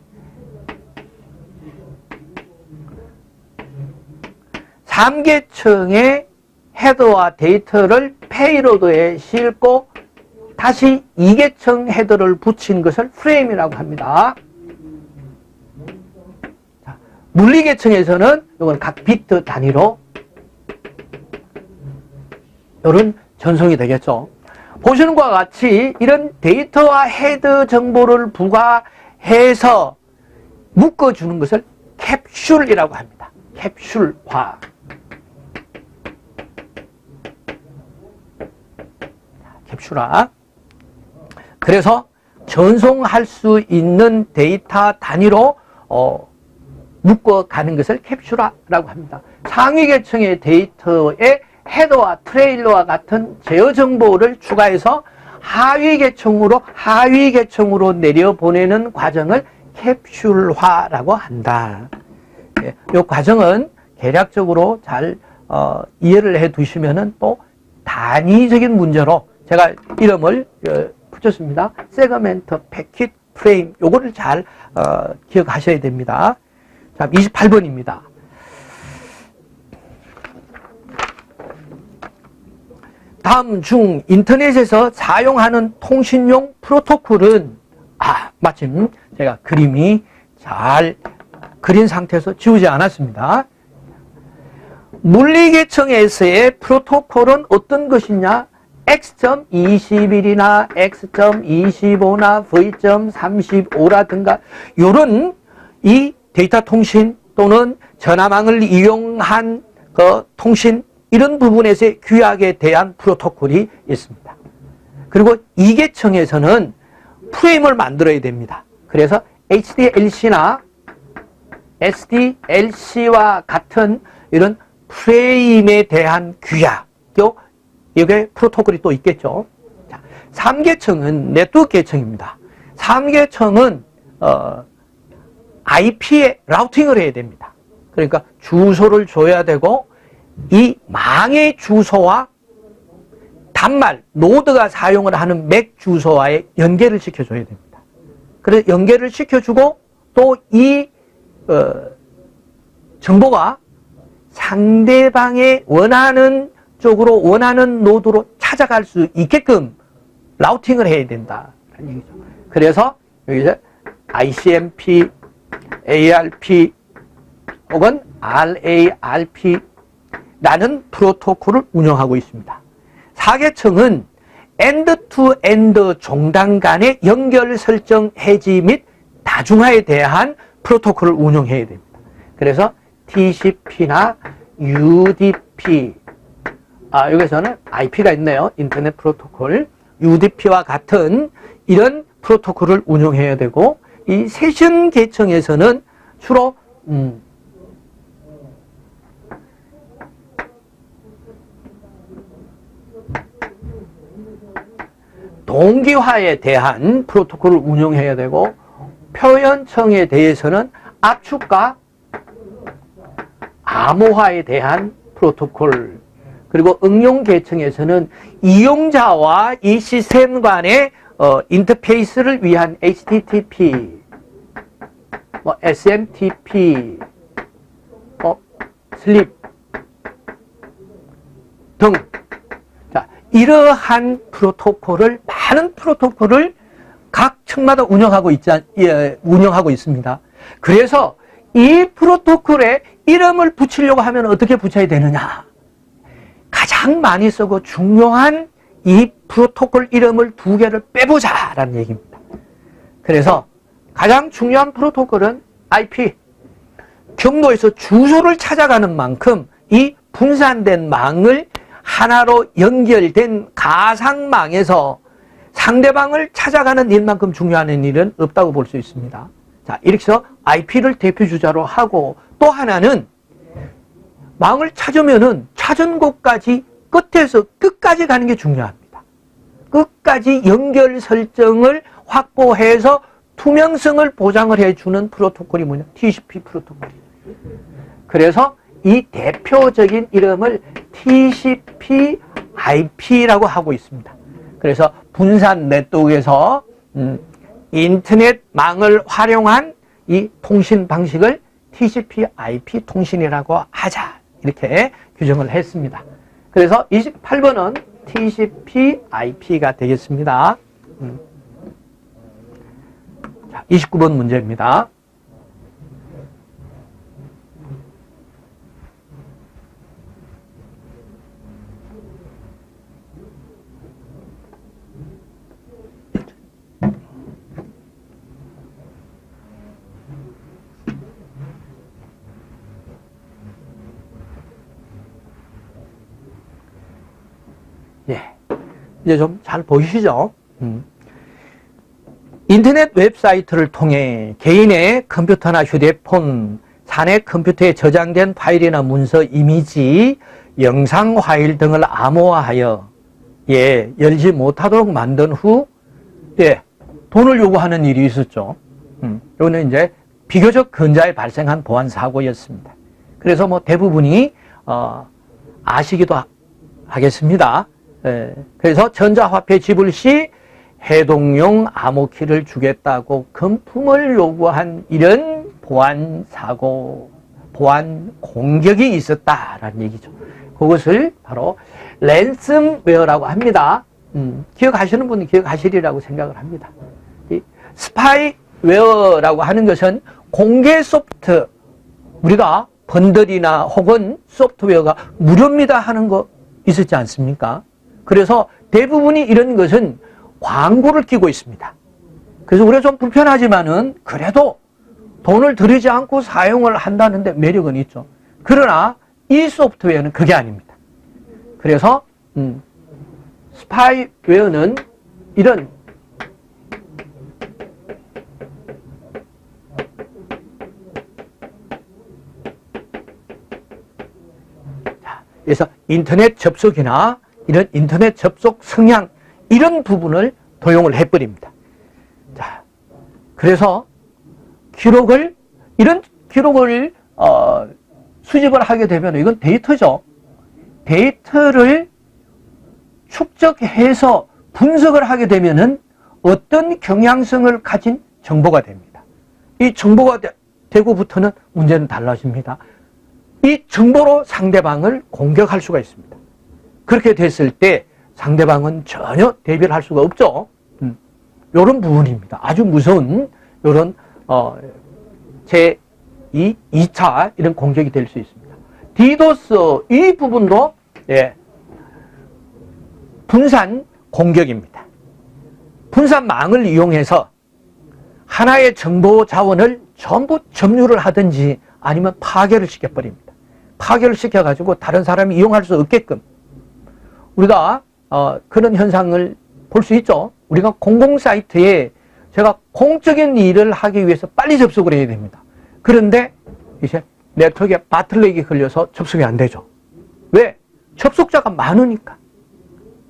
3계층의 헤더와 데이터를 페이로드에 싣고 다시 2계층 헤더를 붙인 것을 프레임이라고 합니다. 자, 물리계층에서는 이건 각 비트 단위로 이런 전송이 되겠죠. 보시는 것과 같이 이런 데이터와 헤더 정보를 부과해서 묶어주는 것을 캡슐이라고 합니다. 캡슐화. 캡슐화. 그래서 전송할 수 있는 데이터 단위로 묶어가는 것을 캡슐화라고 합니다. 상위 계층의 데이터에 헤더와 트레일러와 같은 제어 정보를 추가해서 하위 계층으로 내려보내는 과정을 캡슐화라고 한다. 이 과정은 계략적으로 잘 이해를 해 두시면은 또 단위적인 문제로 제가 이름을 붙였습니다. 세그멘트, 패킷, 프레임. 요거를 잘 기억하셔야 됩니다. 자, 28번입니다. 다음 중 인터넷에서 사용하는 통신용 프로토콜은 마침 제가 그림이 잘 그린 상태에서 지우지 않았습니다. 물리계층에서의 프로토콜은 어떤 것이냐? X.21이나 X.25나 V.35라든가 요런 이 데이터 통신 또는 전화망을 이용한 그 통신 이런 부분에서의 규약에 대한 프로토콜이 있습니다. 그리고 2계층에서는 프레임을 만들어야 됩니다. 그래서 HDLC나 SDLC와 같은 이런 프레임에 대한 규약, 이게 프로토콜이 또 있겠죠. 자, 3계층은 네트워크 계층입니다. 3계층은 IP에 라우팅을 해야 됩니다. 그러니까 주소를 줘야 되고 이 망의 주소와 단말, 노드가 사용을 하는 맥 주소와의 연계를 시켜줘야 됩니다. 그래서 연계를 시켜주고 또 이 정보가 상대방의 원하는 쪽으로 원하는 노드로 찾아갈 수 있게끔 라우팅을 해야 된다. 그래서 여기서 ICMP, ARP 혹은 RARP 라는 프로토콜을 운영하고 있습니다. 4계층은 엔드-투-엔드 종단 간의 연결 설정 해지 및 다중화에 대한 프로토콜을 운영해야 됩니다. 그래서 TCP나 UDP, 여기서는 IP가 있네요. 인터넷 프로토콜. UDP와 같은 이런 프로토콜을 운영해야 되고, 이 세션 계층에서는 주로 동기화에 대한 프로토콜을 운영해야 되고, 표현청에 대해서는 압축과 암호화에 대한 프로토콜, 그리고 응용 계층에서는 이용자와 이 시스템 간의 인터페이스를 위한 HTTP, SMTP, 슬립 등, 자, 이러한 프로토콜을, 많은 프로토콜을 각 층마다 운영하고 있습니다. 그래서 이 프로토콜에 이름을 붙이려고 하면 어떻게 붙여야 되느냐? 가장 많이 쓰고 중요한 이 프로토콜 이름을 2개를 빼보자라는 얘기입니다. 그래서 가장 중요한 프로토콜은 IP, 경로에서 주소를 찾아가는 만큼 이 분산된 망을 하나로 연결된 가상망에서 상대방을 찾아가는 일만큼 중요한 일은 없다고 볼 수 있습니다. 자, 이렇게 해서 IP를 대표 주자로 하고, 또 하나는 망을 찾으면은 찾은 곳까지 끝에서 끝까지 가는 게 중요합니다. 끝까지 연결 설정을 확보해서 투명성을 보장을 해주는 프로토콜이 뭐냐? TCP 프로토콜이에요. 그래서 이 대표적인 이름을 TCP IP라고 하고 있습니다. 그래서 분산 네트워크에서 인터넷망을 활용한 이 통신 방식을 TCP IP 통신이라고 하자, 이렇게 규정을 했습니다. 그래서 28번은 TCP IP가 되겠습니다. 자, 29번 문제입니다. 예, 이제 좀 잘 보이시죠? 인터넷 웹사이트를 통해 개인의 컴퓨터나 휴대폰, 사내 컴퓨터에 저장된 파일이나 문서, 이미지, 영상 파일 등을 암호화하여 열지 못하도록 만든 후 돈을 요구하는 일이 있었죠. 이거는 이제 비교적 근자에 발생한 보안 사고였습니다. 그래서 뭐 대부분이 아시기도 하겠습니다. 그래서 전자화폐 지불 시 해독용 암호키를 주겠다고 금품을 요구한 이런 보안 사고, 보안 공격이 있었다라는 얘기죠. 그것을 바로 랜섬웨어라고 합니다. 기억하시는 분은 기억하시리라고 생각을 합니다. 이 스파이웨어라고 하는 것은 공개 소프트, 우리가 번들이나 혹은 소프트웨어가 무료입니다 하는 거 있었지 않습니까? 그래서 대부분이 이런 것은 광고를 끼고 있습니다. 그래서 우리가 좀 불편하지만은 그래도 돈을 들이지 않고 사용을 한다는데 매력은 있죠. 그러나 이 소프트웨어는 그게 아닙니다. 그래서 스파이웨어는 이런 그래서 인터넷 접속이나 이런 인터넷 접속 성향, 이런 부분을 도용을 해버립니다. 자, 그래서 이런 기록을 수집을 하게 되면 이건 데이터죠. 데이터를 축적해서 분석을 하게 되면은 어떤 경향성을 가진 정보가 됩니다. 이 정보가 되고부터는 문제는 달라집니다. 이 정보로 상대방을 공격할 수가 있습니다. 그렇게 됐을 때 상대방은 전혀 대비를 할 수가 없죠. 이런 부분입니다. 아주 무서운 이런 제2차 이런 공격이 될 수 있습니다. 디도스 이 부분도 분산 공격입니다. 분산망을 이용해서 하나의 정보 자원을 전부 점유를 하든지 아니면 파괴를 시켜버립니다. 파괴를 시켜가지고 다른 사람이 이용할 수 없게끔, 우리가 그런 현상을 볼 수 있죠. 우리가 공공사이트에 제가 공적인 일을 하기 위해서 빨리 접속을 해야 됩니다. 그런데 이제 네트워크에 바틀렉이 걸려서 접속이 안 되죠. 왜? 접속자가 많으니까.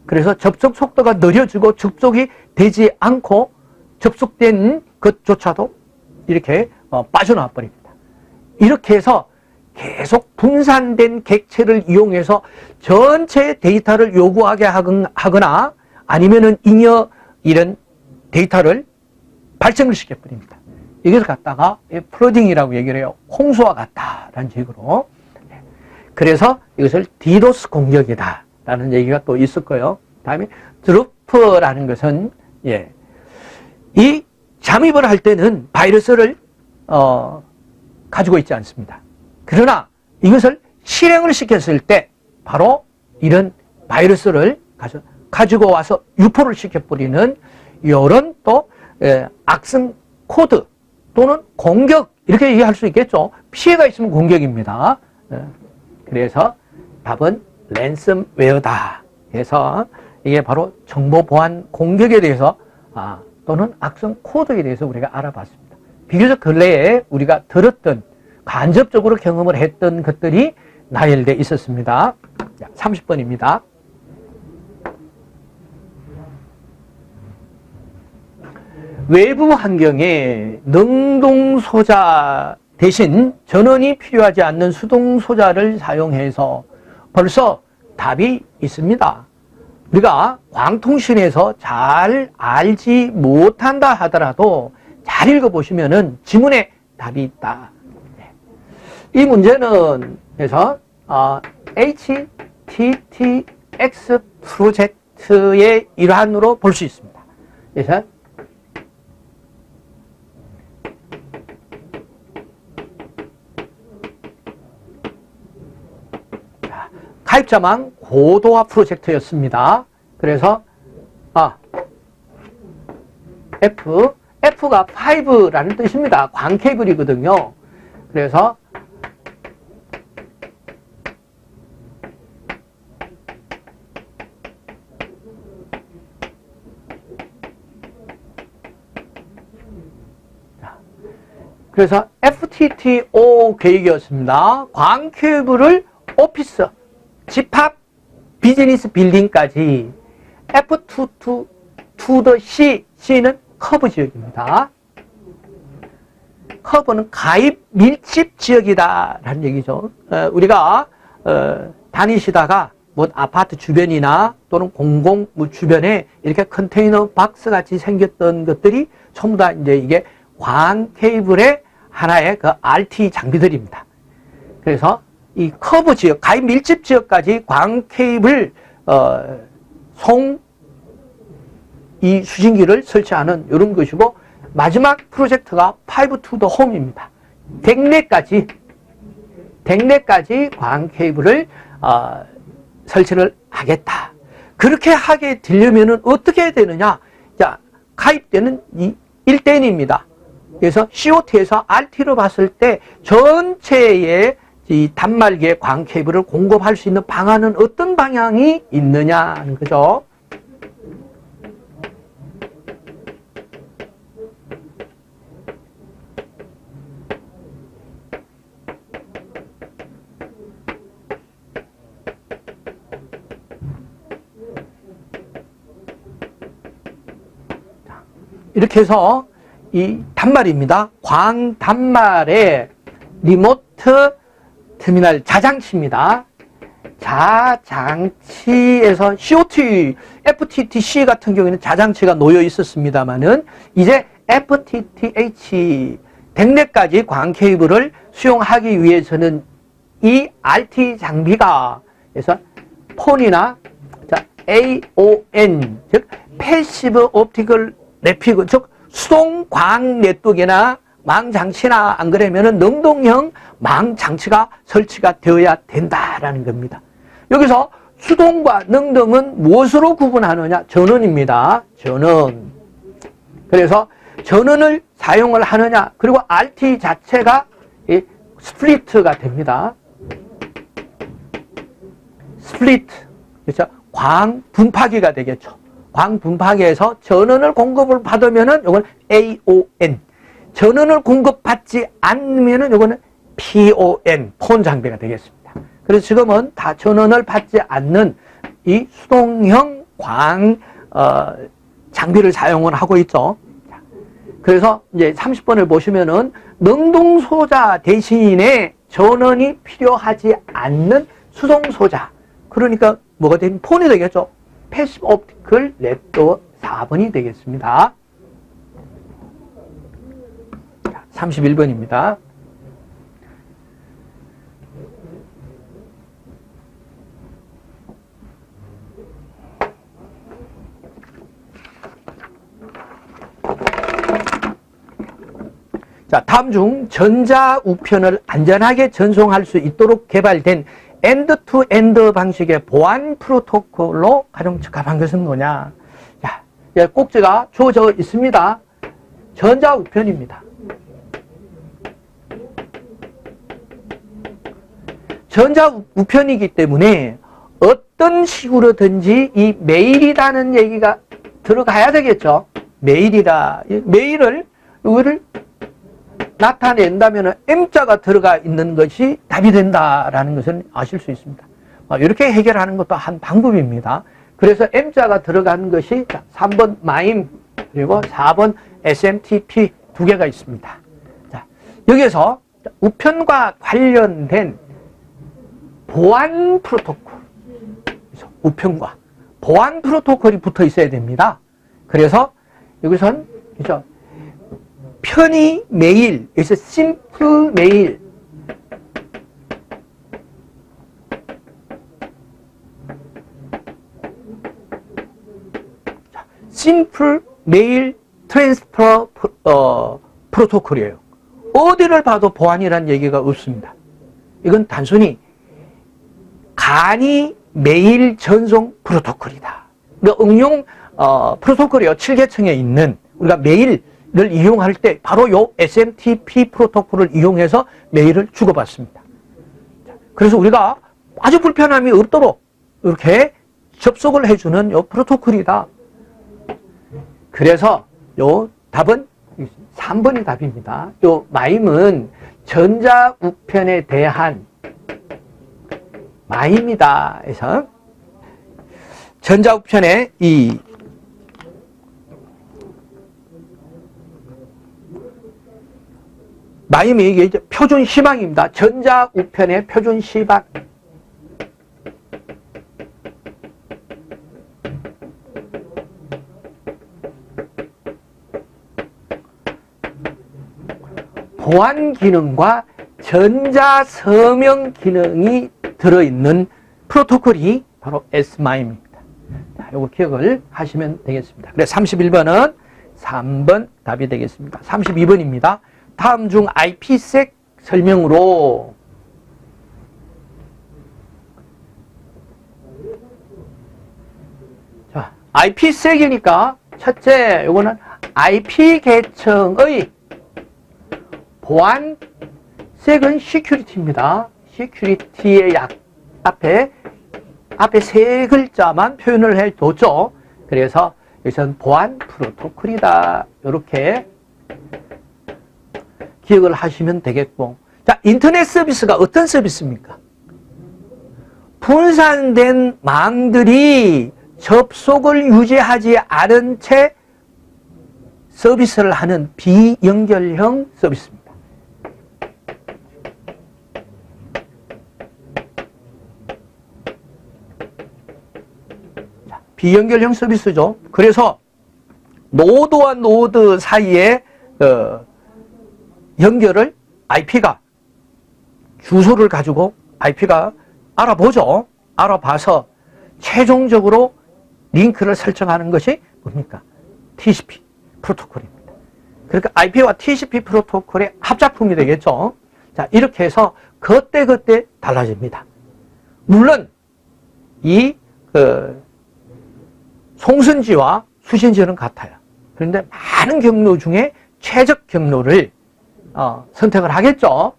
그래서 접속 속도가 느려지고 접속이 되지 않고 접속된 것조차도 이렇게 빠져나와 버립니다. 이렇게 해서 계속 분산된 객체를 이용해서 전체 데이터를 요구하게 하거나 아니면은 잉여 이런 데이터를 발생을 시켜버립니다. 이것을 갖다가 플러딩이라고 얘기를 해요. 홍수와 같다라는 식으로. 그래서 이것을 디도스 공격이다라는 얘기가 또 있었고요. 다음에 드루프라는 것은 이 잠입을 할 때는 바이러스를 가지고 있지 않습니다. 그러나 이것을 실행을 시켰을 때 바로 이런 바이러스를 가지고 와서 유포를 시켜버리는 이런 또 악성 코드 또는 공격, 이렇게 얘기할 수 있겠죠. 피해가 있으면 공격입니다. 그래서 답은 랜섬웨어다. 그래서 이게 바로 정보 보안 공격에 대해서 또는 악성 코드에 대해서 우리가 알아봤습니다. 비교적 근래에 우리가 들었던 간접적으로 경험을 했던 것들이 나열되어 있었습니다. 30번입니다. 외부 환경에 능동소자 대신 전원이 필요하지 않는 수동소자를 사용해서 벌써 답이 있습니다. 우리가 광통신에서 잘 알지 못한다 하더라도 잘 읽어보시면은 지문에 답이 있다. 이 문제는 그래서 HTTX 프로젝트의 일환으로 볼 수 있습니다. 그래서 가입자망 고도화 프로젝트였습니다. 그래서 F가 5라는 뜻입니다. 광 케이블이거든요. 그래서 FTTO 계획이었습니다. 광 케이블을 오피스, 집합, 비즈니스 빌딩까지 F2 to the C는 커브 지역입니다. 커브는 가입 밀집 지역이다 라는 얘기죠. 우리가 다니시다가 뭐 아파트 주변이나 또는 공공 주변에 이렇게 컨테이너 박스 같이 생겼던 것들이 전부 다 이제 이게 광 케이블의 하나의 그 RT 장비들입니다. 그래서 이 커브 지역, 가입 밀집 지역까지 광 케이블 이 수신기를 설치하는 이런 것이고, 마지막 프로젝트가 5 to the home입니다. 댁내까지 광 케이블을 설치를 하겠다. 그렇게 하게 되려면은 어떻게 해야 되느냐? 자, 가입되는 이 1대1입니다. 그래서 COT에서 RT로 봤을 때 전체의 이 단말기의 광 케이블을 공급할 수 있는 방안은 어떤 방향이 있느냐는 거죠. 이렇게 해서 이 단말입니다. 광 단말의 리모트 터미널 자장치입니다. 자장치에서 COT, FTTC 같은 경우에는 자장치가 놓여 있었습니다만은 이제 FTTH 댁내까지 광 케이블을 수용하기 위해서는 이 RT 장비가 그래서 폰이나 AON 즉 패시브 옵티컬 네트워크 즉 수동 광 네트워크나 망 장치나 안 그러면은 능동형 망 장치가 설치가 되어야 된다라는 겁니다. 여기서 수동과 능동은 무엇으로 구분하느냐? 전원입니다. 전원. 그래서 전원을 사용을 하느냐? 그리고 RT 자체가 스플리트가 됩니다. 스플리트. 그렇죠? 광 분파기가 되겠죠. 광 분파기에서 전원을 공급을 받으면은 이건 AON. 전원을 공급받지 않으면은 이거는 PON, 폰 장비가 되겠습니다. 그래서 지금은 다 전원을 받지 않는 이 수동형 광 장비를 사용을 하고 있죠. 그래서 이제 30번을 보시면은 능동소자 대신에 전원이 필요하지 않는 수동소자. 그러니까 뭐가 되면 폰이 되겠죠. 패시브 옵티컬 네트워크 4번이 되겠습니다. 31번입니다. 자, 다음 중 전자우편을 안전하게 전송할 수 있도록 개발된 엔드-투-엔드 방식의 보안 프로토콜로 가장 적합한 것은 뭐냐? 자, 꼭지가 주어져 있습니다. 전자우편입니다. 전자우편이기 때문에 어떤 식으로든지 이 메일이라는 얘기가 들어가야 되겠죠. 메일이다. 메일을 이거를 나타낸다면 M자가 들어가 있는 것이 답이 된다라는 것을 아실 수 있습니다. 이렇게 해결하는 것도 한 방법입니다. 그래서 M자가 들어간 것이 3번 마임 그리고 4번 SMTP 두 개가 있습니다. 자, 여기에서 우편과 관련된 보안 프로토콜, 그래서 우편과 보안 프로토콜이 붙어 있어야 됩니다. 그래서 여기선 그죠? 편의 메일, 여기서 심플 메일, 심플 메일 트랜스퍼 프로토콜이에요. 어디를 봐도 보안이라는 얘기가 없습니다. 이건 단순히 간이 메일 전송 프로토콜이다. 응용 프로토콜이요. 7계층에 있는 우리가 메일을 이용할 때 바로 요 SMTP 프로토콜을 이용해서 메일을 주고받습니다. 그래서 우리가 아주 불편함이 없도록 이렇게 접속을 해주는 요 프로토콜이다. 그래서 요 답은 3번이 답입니다. 요 마임은 전자우편에 대한 마임이다 해서 전자우편에 이 마임이 이게 표준 시방입니다. 전자우편의 표준 시방. 보안 기능과 전자서명 기능이 들어있는 프로토콜이 바로 S마임입니다. 자, 요거 기억을 하시면 되겠습니다. 그래서 31번은 3번 답이 되겠습니다. 32번입니다. 다음 중 IPsec 설명으로 자, IPsec이니까 첫째 요거는 IP 계층의 보안 sec은 security입니다. security의 앞에 세 글자만 표현을 해뒀죠. 그래서 여기서는 보안 프로토콜이다. 이렇게 기억을 하시면 되겠고. 자, 인터넷 서비스가 어떤 서비스입니까? 분산된 망들이 접속을 유지하지 않은 채 서비스를 하는 비연결형 서비스입니다. 비연결형 서비스죠. 그래서 노드와 노드 사이에 연결을 IP가 주소를 가지고 IP가 알아보죠. 알아봐서 최종적으로 링크를 설정하는 것이 뭡니까? TCP 프로토콜입니다. 그러니까 IP와 TCP 프로토콜의 합작품이 되겠죠. 자, 이렇게 해서 그때 달라집니다. 물론 이 송선지와 수신지는 같아요. 그런데 많은 경로 중에 최적 경로를 선택을 하겠죠.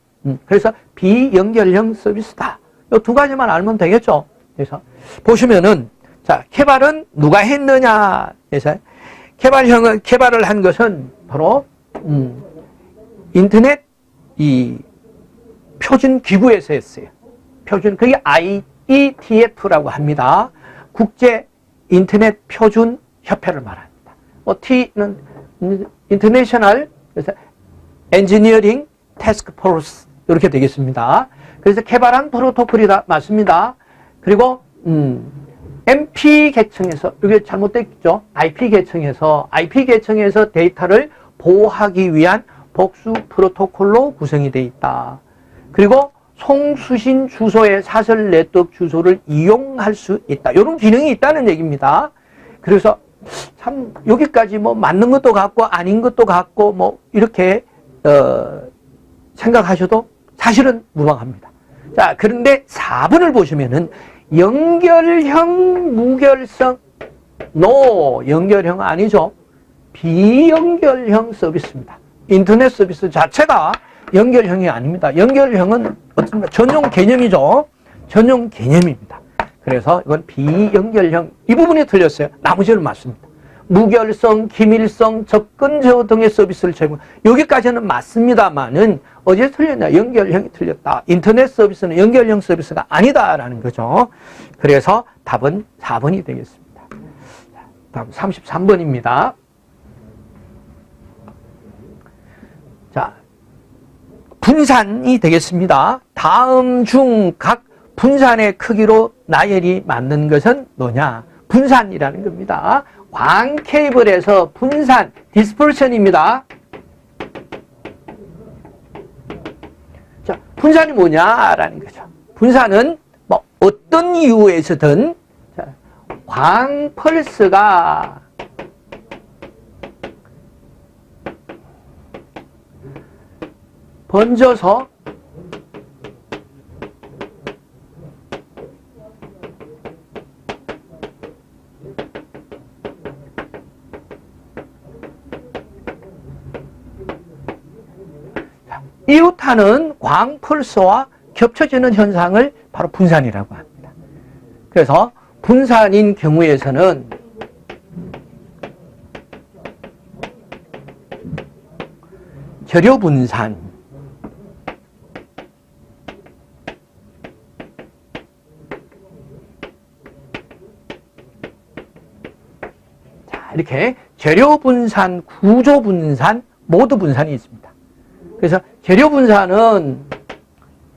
그래서 비연결형 서비스다. 이 두 가지만 알면 되겠죠. 그래서 보시면은 자, 개발은 누가 했느냐 해서 개발을 한 것은 바로 인터넷 이 표준 기구에서 했어요. 표준 그게 IETF라고 합니다. 국제 인터넷 표준 협회를 말합니다. T는 인터내셔널 엔지니어링 태스크 포스 이렇게 되겠습니다. 그래서 개발한 프로토콜이다 맞습니다. 그리고 MP 계층에서 이게 잘못됐죠. IP 계층에서 데이터를 보호하기 위한 복수 프로토콜로 구성이 되어 있다. 그리고 송수신 주소의 사설 네트워크 주소를 이용할 수 있다. 이런 기능이 있다는 얘기입니다. 그래서 참 여기까지 뭐 맞는 것도 같고 아닌 것도 같고 뭐 이렇게 생각하셔도 사실은 무방합니다. 자, 그런데 4번을 보시면은 연결형 무결성 연결형 아니죠. 비연결형 서비스입니다. 인터넷 서비스 자체가 연결형이 아닙니다. 연결형은 어떤 전용 개념이죠. 전용 개념입니다. 그래서 이건 비연결형 이 부분이 틀렸어요. 나머지는 맞습니다. 무결성, 기밀성, 접근 제어 등의 서비스를 제공. 여기까지는 맞습니다만은 어디에 틀렸냐? 연결형이 틀렸다. 인터넷 서비스는 연결형 서비스가 아니다라는 거죠. 그래서 답은 4번이 되겠습니다. 다음 33번입니다. 자, 분산이 되겠습니다. 다음 중 각 분산의 크기로 나열이 맞는 것은 뭐냐? 분산이라는 겁니다. 광 케이블에서 분산, 디스퍼션입니다. 자, 분산이 뭐냐라는 거죠. 분산은 뭐 어떤 이유에서든 광 펄스가 번져서 이웃하는 광 펄스와 겹쳐지는 현상을 바로 분산이라고 합니다. 그래서 분산인 경우에서는 결여분산, 자, 이렇게 재료분산, 구조분산, 모드분산이 있습니다. 그래서 재료분산은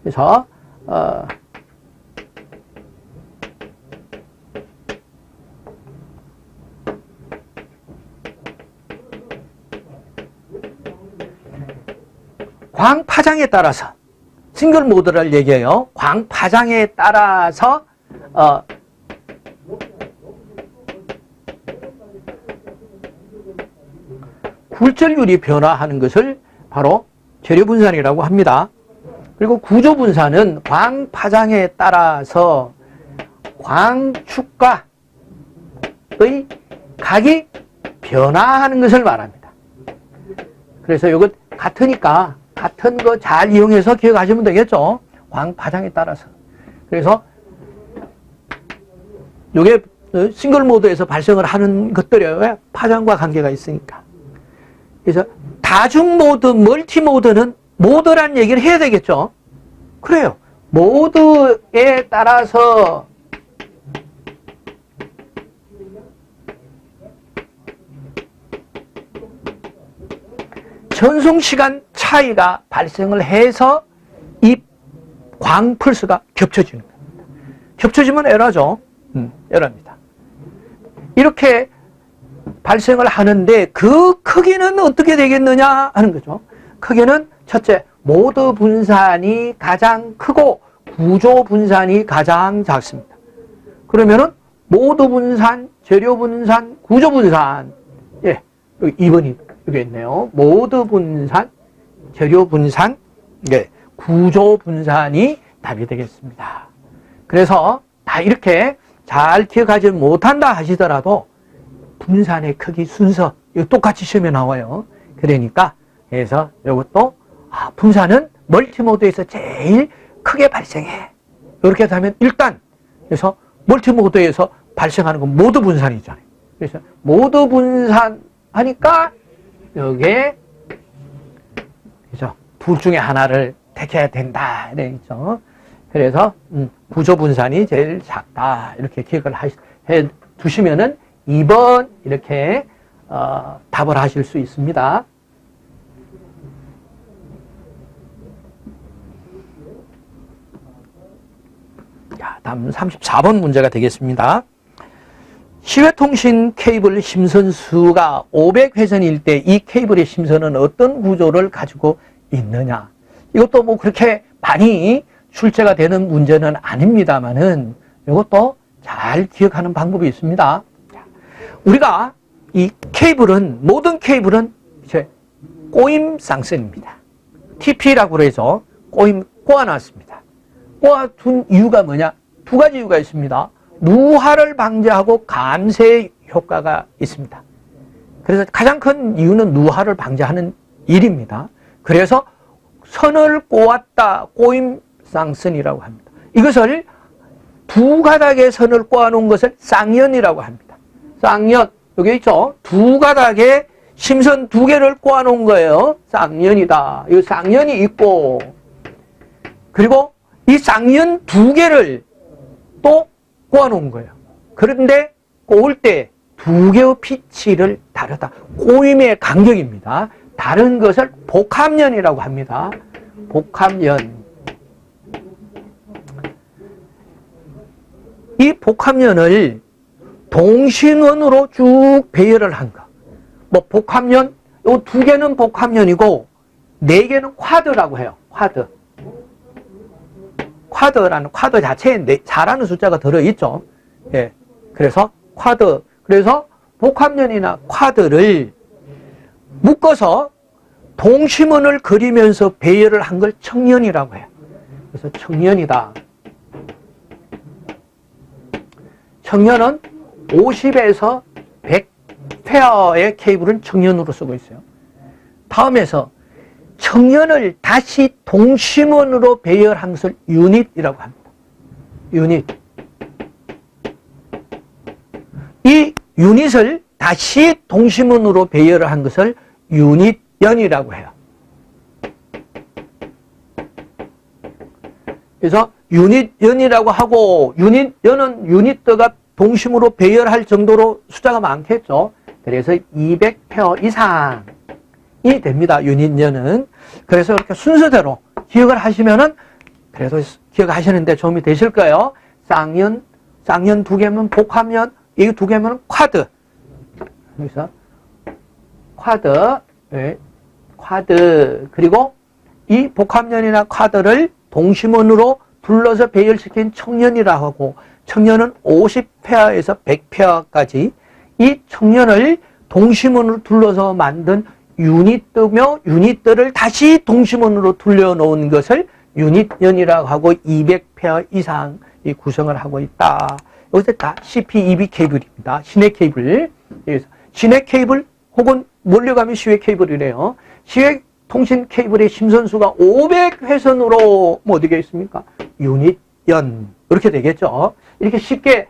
그래서 광 파장에 따라서 싱글 모드를 얘기해요. 광 파장에 따라서 굴절율이 변화하는 것을 바로 재료분산이라고 합니다. 그리고 구조분산은 광 파장에 따라서 광축과의 각이 변화하는 것을 말합니다. 그래서 이것 같으니까 같은 거 잘 이용해서 기억하시면 되겠죠. 광 파장에 따라서. 그래서 이게 싱글 모드에서 발생을 하는 것들이 파장과 관계가 있으니까. 그래서 다중 모드, 멀티 모드는 모드란 얘기를 해야 되겠죠. 그래요. 모드에 따라서 전송시간 차이가 발생을 해서 이 광 펄스가 겹쳐지는 겁니다. 겹쳐지면 에러죠. 에러입니다. 이렇게 발생을 하는데 그 크기는 어떻게 되겠느냐 하는 거죠. 크기는 첫째, 모드 분산이 가장 크고 구조 분산이 가장 작습니다. 그러면은 모드 분산, 재료 분산, 구조 분산. 예, 여기 2번이 여기 있네요. 모드 분산, 재료 분산, 예, 구조 분산이 답이 되겠습니다. 그래서 다 이렇게 잘 기억하지 못한다 하시더라도 분산의 크기 순서 이거 똑같이 시험에 나와요. 그러니까 그래서 이것도 분산은 멀티모드에서 제일 크게 발생해. 이렇게 하면 일단 그래서 멀티모드에서 발생하는 건 모드 분산이잖아요. 그래서 모드 분산하니까 여기에 그죠? 둘 중에 하나를 택해야 된다. 이랬죠. 그래서 구조 분산이 제일 작다. 이렇게 기억을 해 두시면은 2번 이렇게 답을 하실 수 있습니다. 자, 다음 34번 문제가 되겠습니다. 시외통신 케이블 심선수가 500회선일 때 이 케이블의 심선은 어떤 구조를 가지고 있느냐. 이것도 뭐 그렇게 많이 출제가 되는 문제는 아닙니다만은 이것도 잘 기억하는 방법이 있습니다. 우리가 이 케이블은, 모든 케이블은 이제 꼬임 쌍선입니다. TP라고 그래서 꼬아놨습니다. 꼬아둔 이유가 뭐냐? 두 가지 이유가 있습니다. 누화를 방지하고 감쇄 효과가 있습니다. 그래서 가장 큰 이유는 누화를 방지하는 일입니다. 그래서 선을 꼬았다, 꼬임 쌍선이라고 합니다. 이것을 두 가닥의 선을 꼬아놓은 것을 쌍연이라고 합니다. 쌍연, 여기 있죠? 두 가닥에 심선 두 개를 꼬아놓은 거예요. 쌍년이다. 이 쌍년이 있고, 그리고 이 쌍년 두 개를 또 꼬아놓은 거예요. 그런데 꼬을 때 두 개의 피치를 다르다. 꼬임의 간격입니다. 다른 것을 복합년이라고 합니다. 복합년. 이 복합년을 동신원으로 쭉 배열을 한 거. 뭐 복합년, 요 두 개는 복합년이고 네 개는 쿼드라고 해요. 쿼드. 쿼드라는 쿼드 자체에 4라는 숫자가 들어있죠. 예. 그래서 쿼드. 그래서 복합년이나 쿼드를 묶어서 동심원을 그리면서 배열을 한 걸 청년이라고 해요. 그래서 청년이다. 청년은 50에서 100 페어의 케이블은 청년으로 쓰고 있어요. 다음에서 청년을 다시 동심원으로 배열한 것을 유닛이라고 합니다. 유닛. 이 유닛을 다시 동심원으로 배열을 한 것을 유닛연이라고 해요. 그래서 유닛연이라고 하고, 유닛연은 유닛가 동심으로 배열할 정도로 숫자가 많겠죠. 그래서 200페어 이상이 됩니다. 유닛연은. 그래서 이렇게 순서대로 기억을 하시면은, 그래도 기억하시는데 도움이 되실 거예요. 쌍년 두 개면 복합년, 이 두 개면 쿼드. 그래서 쿼드, 네. 쿼드. 그리고 이 복합년이나 쿼드를 동심원으로 둘러서 배열시킨 청년이라고 하고, 청년은 50페어에서 100페어까지 이 청년을 동심원으로 둘러서 만든 유닛이며, 유닛들을 다시 동심원으로 둘러놓은 것을 유닛연이라고 하고 200페어 이상이 구성을 하고 있다. 여기서 다 CP2B 케이블입니다. 시내 케이블. 시내 케이블 혹은 몰려가면 시외 케이블이래요. 시외 통신 케이블의 심선수가 500회선으로 뭐 어떻게 있습니까? 유닛연. 이렇게 되겠죠. 이렇게 쉽게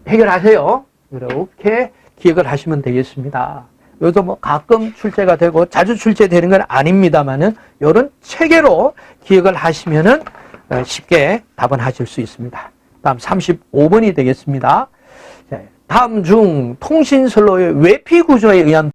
해결하세요. 이렇게 기억을 하시면 되겠습니다. 여기서 뭐 가끔 출제가 되고 자주 출제되는 건 아닙니다만은 이런 체계로 기억을 하시면은 쉽게 답은 하실 수 있습니다. 다음 35번이 되겠습니다. 다음 중 통신선로의 외피 구조에 의한